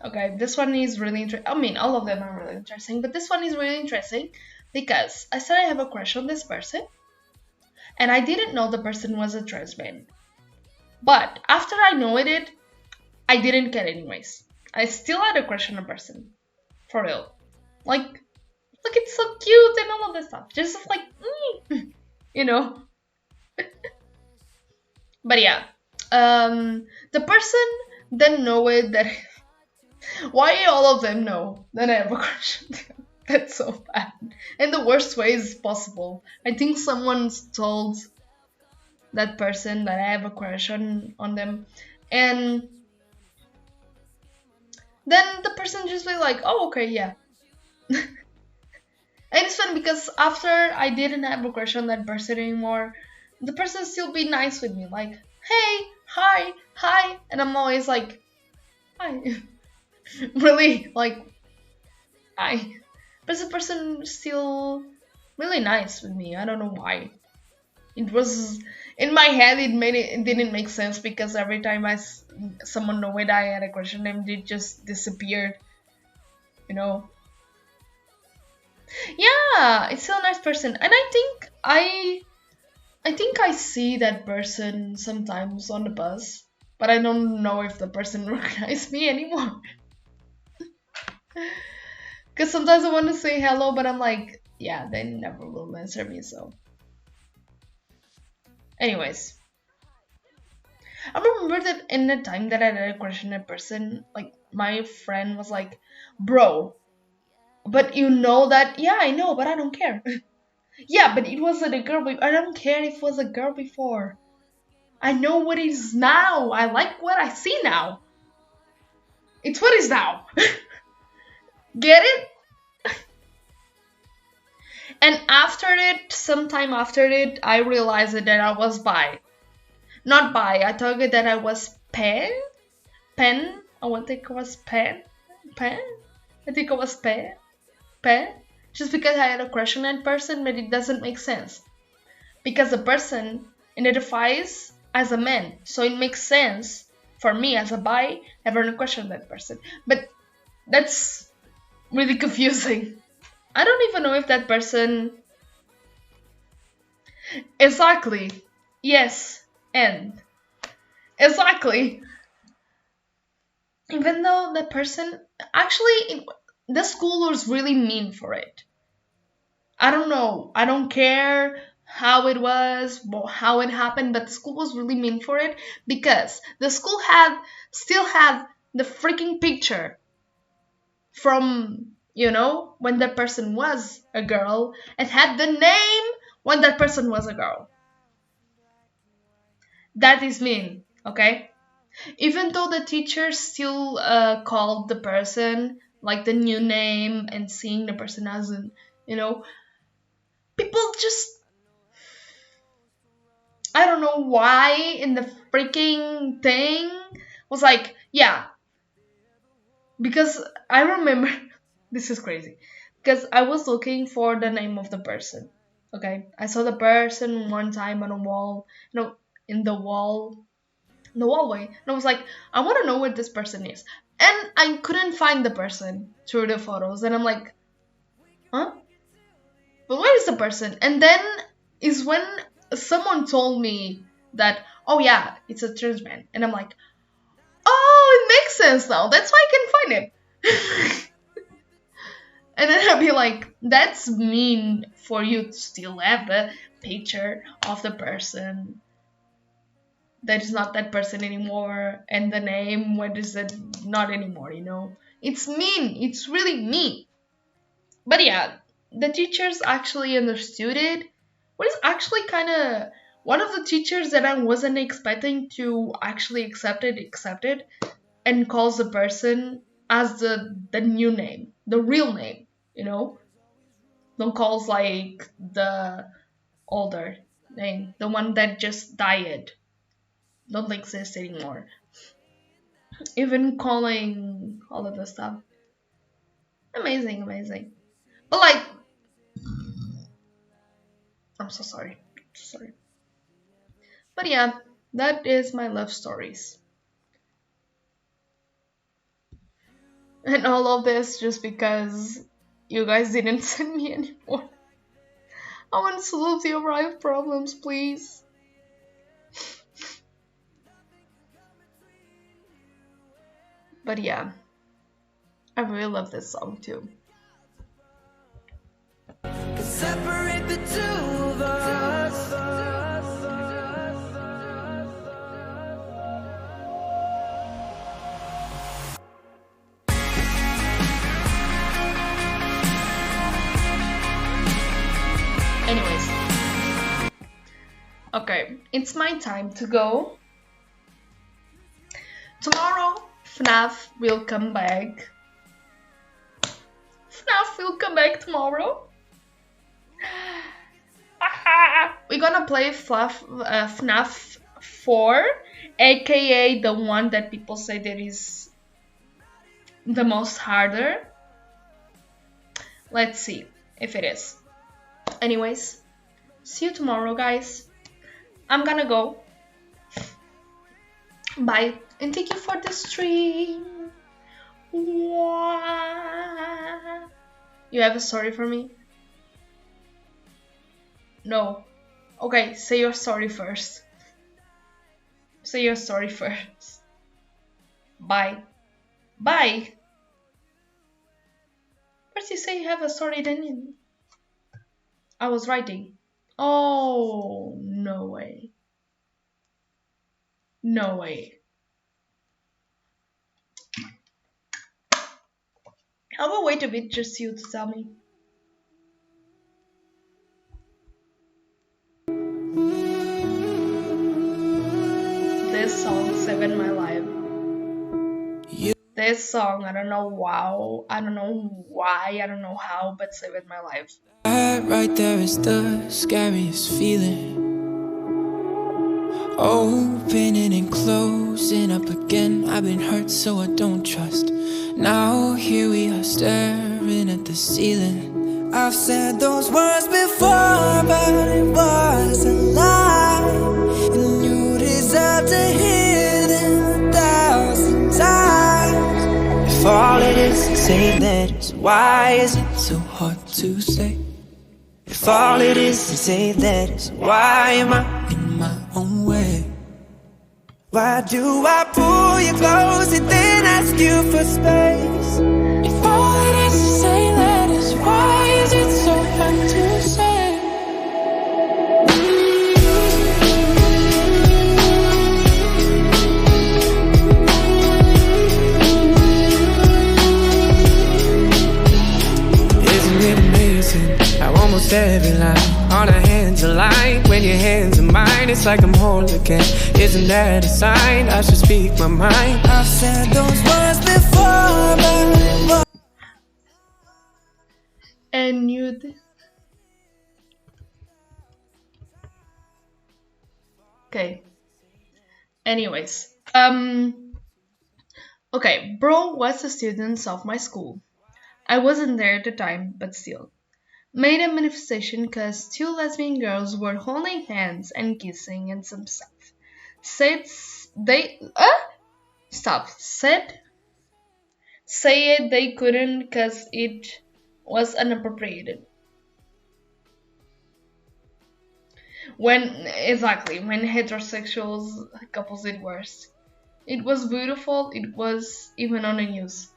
[SPEAKER 2] Okay, this one is really interesting. I mean, all of them are really interesting, but this one is really interesting because I said I have a crush on this person, and I didn't know the person was a trans man. But after I know it, I didn't care anyways. I still had a crush on a person. For real. Like, look, it's so cute and all of this stuff. Just like, you know. But yeah, the person didn't know it that. Why all of them know that I have a crush on them? That's so bad. In the worst ways possible. I think someone's told that person that I have a crush on them, and then the person just be like, oh, okay, yeah. And it's funny because after I didn't have a crush on that person anymore, the person still be nice with me, like, hey, hi, hi, and I'm always like, hi. Really, like, hi. But the person still really nice with me. I don't know why. It was in my head. It didn't make sense because every time someone know it, I had a crush on them, it just disappeared. You know. Yeah, it's still a nice person, and I think I see that person sometimes on the bus, but I don't know if the person recognizes me anymore. Because sometimes I want to say hello, but I'm like, yeah, they never will answer me. So, anyways, I remember that in the time that I had a crush on a person, like my friend was like, "Bro, but you know that? Yeah, I know, but I don't care." Yeah, but it wasn't a girl. I don't care if it was a girl before. I know what it is now. I like what I see now. It's what is now. Get it? And after it, sometime after it, I realized that I was bi. Not bi. I thought that I was pen. Pen. I want to think it was pen. Pen. I think it was pen. Pen. Just because I had a crush on that person, but it doesn't make sense. because the person identifies as a man, so it makes sense for me as a bi ever to question that person. But that's really confusing. I don't even know if that person. Exactly. Yes. And exactly. Even though the person actually, the school was really mean for it. I don't know. I don't care how it was, how it happened, but the school was really mean for it because the school still had the freaking picture from, when that person was a girl, and had the name when that person was a girl. That is mean, okay? Even though the teacher still called the person like the new name and seeing the person as an, people just, I don't know why in the freaking thing was like, yeah, because I remember, this is crazy, because I was looking for the name of the person. Okay, I saw the person one time on a wall, in the hallway, and I was like, I want to know what this person is, and I couldn't find the person through the photos, and I'm like, huh? But where is the person? And then is when someone told me that, oh yeah, it's a trans man, and I'm like, oh, it makes sense now. That's why I can find it. And then I'd be like, that's mean for you to still have the picture of the person that is not that person anymore, and the name, what is it, not anymore, It's mean. It's really mean. But yeah, the teachers actually understood it. What is actually kind of one of the teachers that I wasn't expecting to actually accepted, and calls the person as the new name, the real name, Don't calls like the older name, the one that just died, don't exist anymore. Even calling all of this stuff. Amazing, amazing. But like, I'm so sorry. Sorry. But yeah, that is my love stories. And all of this just because you guys didn't send me anymore. I want to solve the arrive problems, please. But yeah, I really love this song too.
[SPEAKER 1] Separate the two of us.
[SPEAKER 2] Anyways, okay, it's my time to go. Tomorrow, FNAF will come back. FNAF will come back tomorrow. We're gonna play FNAF 4, aka the one that people say that is the most harder. Let's see if it is. Anyways, see you tomorrow, guys. I'm gonna go. Bye, and thank you for the stream. You have a story for me? No. Okay, say your story first. Say your story first. Bye. Bye. First you say you have a story, then you... I was writing. Oh, no way. No way. How about wait a bit, just you to tell me? This song saved my life. This song, I don't know wow, I don't know why, I don't know how, but saved my life.
[SPEAKER 1] That right there is the scariest feeling. Opening and closing up again. I've been hurt so I don't trust. Now here we are staring at the ceiling. I've said those words before, but it wasn't say letters? Why is it so hard to say? If all it is say letters, why am I in my own way? Why do I pull you close and then ask you for space? If all it is say letters, why is it so hard to say? How almost every line on our hands align. When your hands are mine, it's like I'm whole again. Isn't that a sign? I should speak my mind. I've said those words before, but
[SPEAKER 2] And okay. Anyways, okay, bro was a student of my school. I wasn't there at the time, but still. Made a manifestation because two lesbian girls were holding hands and kissing and some stuff. Said they stop. Said they couldn't because it was inappropriate. When heterosexuals couples did worse. It was beautiful. It was even on the news.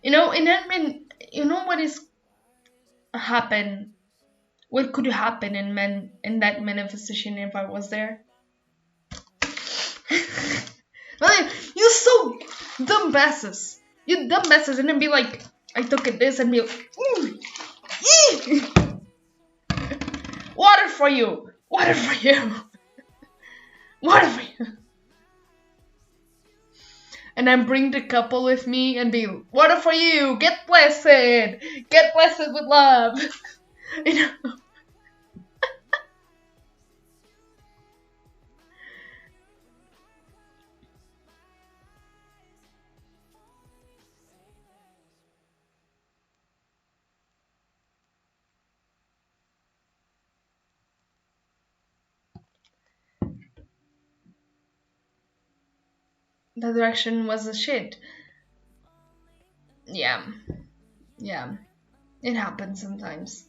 [SPEAKER 2] You know, you know what is happen? What could happen in that manifestation if I was there? You so dumb basses. You dumb basses, and then be like, I took it this and be like, water for you, water for you, water for you. And then bring the couple with me and be, water for you, get blessed with love. You know? The direction was a shit. Yeah. It happens sometimes.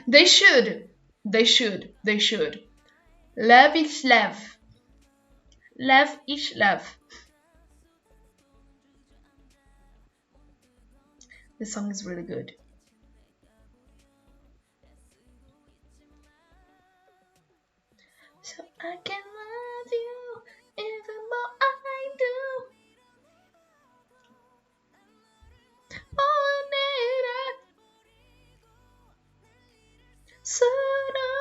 [SPEAKER 2] They should. Love is love. Love is love. This song is really good. So I can love you even more I do. Oh, later. Sooner.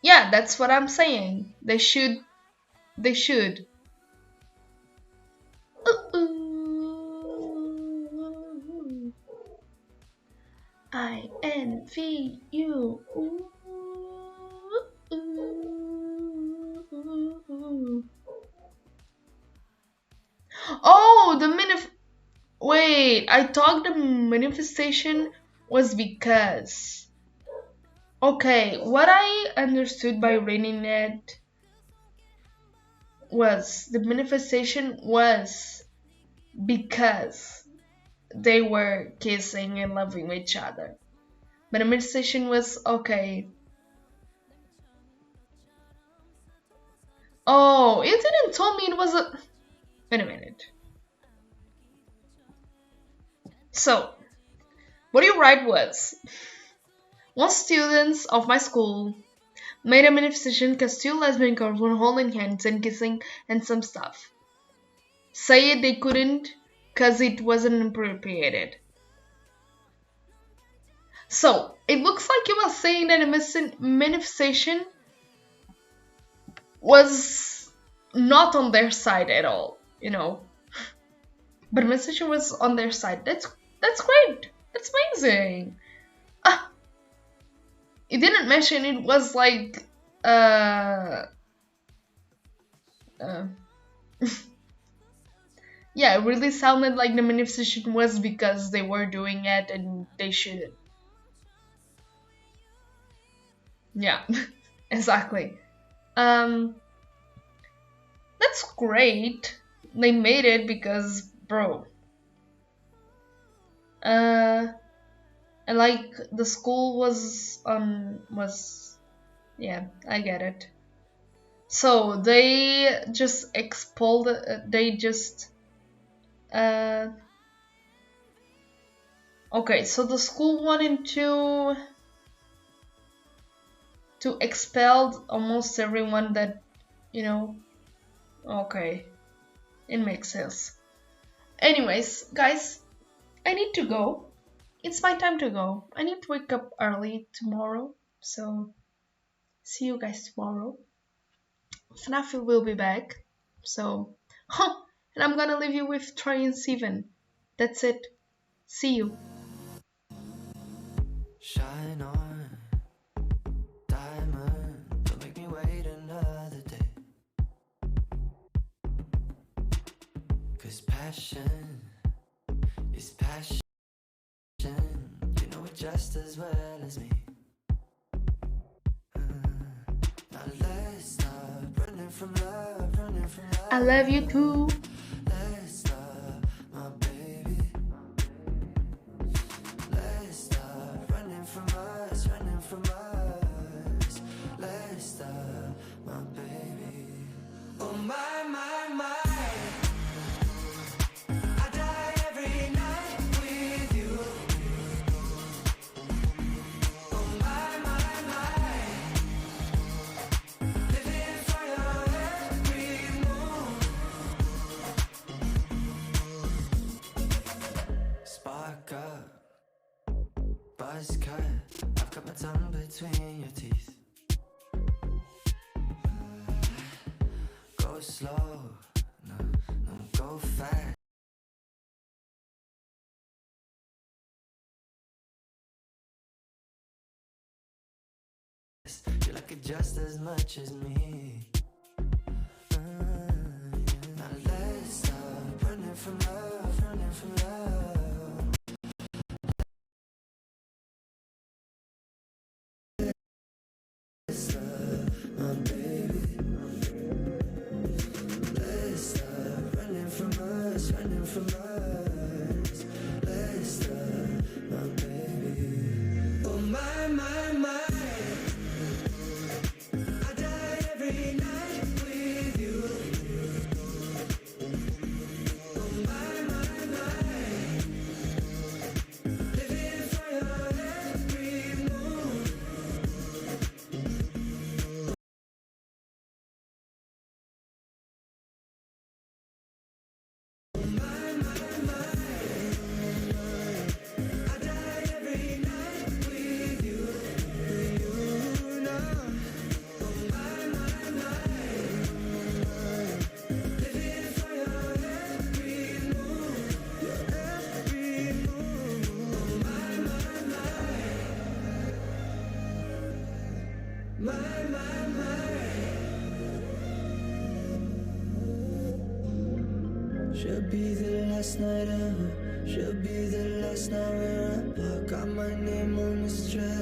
[SPEAKER 2] Yeah, that's what I'm saying. They should. Ooh. I envy you. Ooh. Oh, wait, I thought the manifestation was because. Okay, what I understood by reading it was the manifestation was because they were kissing and loving each other. But the manifestation was okay. Oh, you didn't tell me it was a. Wait a minute. So, what you write was, one students of my school made a manifestation because two lesbian girls were holding hands and kissing and some stuff. Say they couldn't because it wasn't appropriated. So, it looks like you were saying that a manifestation was not on their side at all, you know. But the manifestation was on their side. That's great. That's amazing. It didn't mention it was like yeah, it really sounded like the manifestation was because they were doing it and they shouldn't. Yeah, exactly. Um, that's great. They made it because, bro. Uh, and like the school was yeah, I get it. So they just expelled. They just uh. Okay, so the school wanted to expel almost everyone that you know. Okay, it makes sense. Anyways, guys, I need to go. It's my time to go. I need to wake up early tomorrow. So see you guys tomorrow. FNAF will be back. So, and I'm gonna leave you with Troy and Steven. That's it. See you.
[SPEAKER 1] Shine on, diamond. Don't make me wait another day. 'Cause passion is passion. You know it just as well as me. Now let's stop running from love, running from love.
[SPEAKER 2] I love you too.
[SPEAKER 1] Let's stop, my baby. Let's stop running from us, running from us. Let's stop, my baby. Oh my, my, my. I die every night with you. Oh my, my, my. Living for your every move. Spark up, buzz cut. I've got my tongue between your teeth. Go slow, no, no, go fast. You like it just as much as me. Now let's stop running from love, running from love. Let's stop, my baby. Let's stop running from us, running from us. Let's stop, my baby. Oh my, my, my. I die every night with you. Oh my, my, my. Living for your every move. I die every night with you. You know. Oh my, my, my. Living for your every move. Your every move. Oh my, my, my. My, my, my. Should be the last night ever. Should be the last night where I got my name on the strap.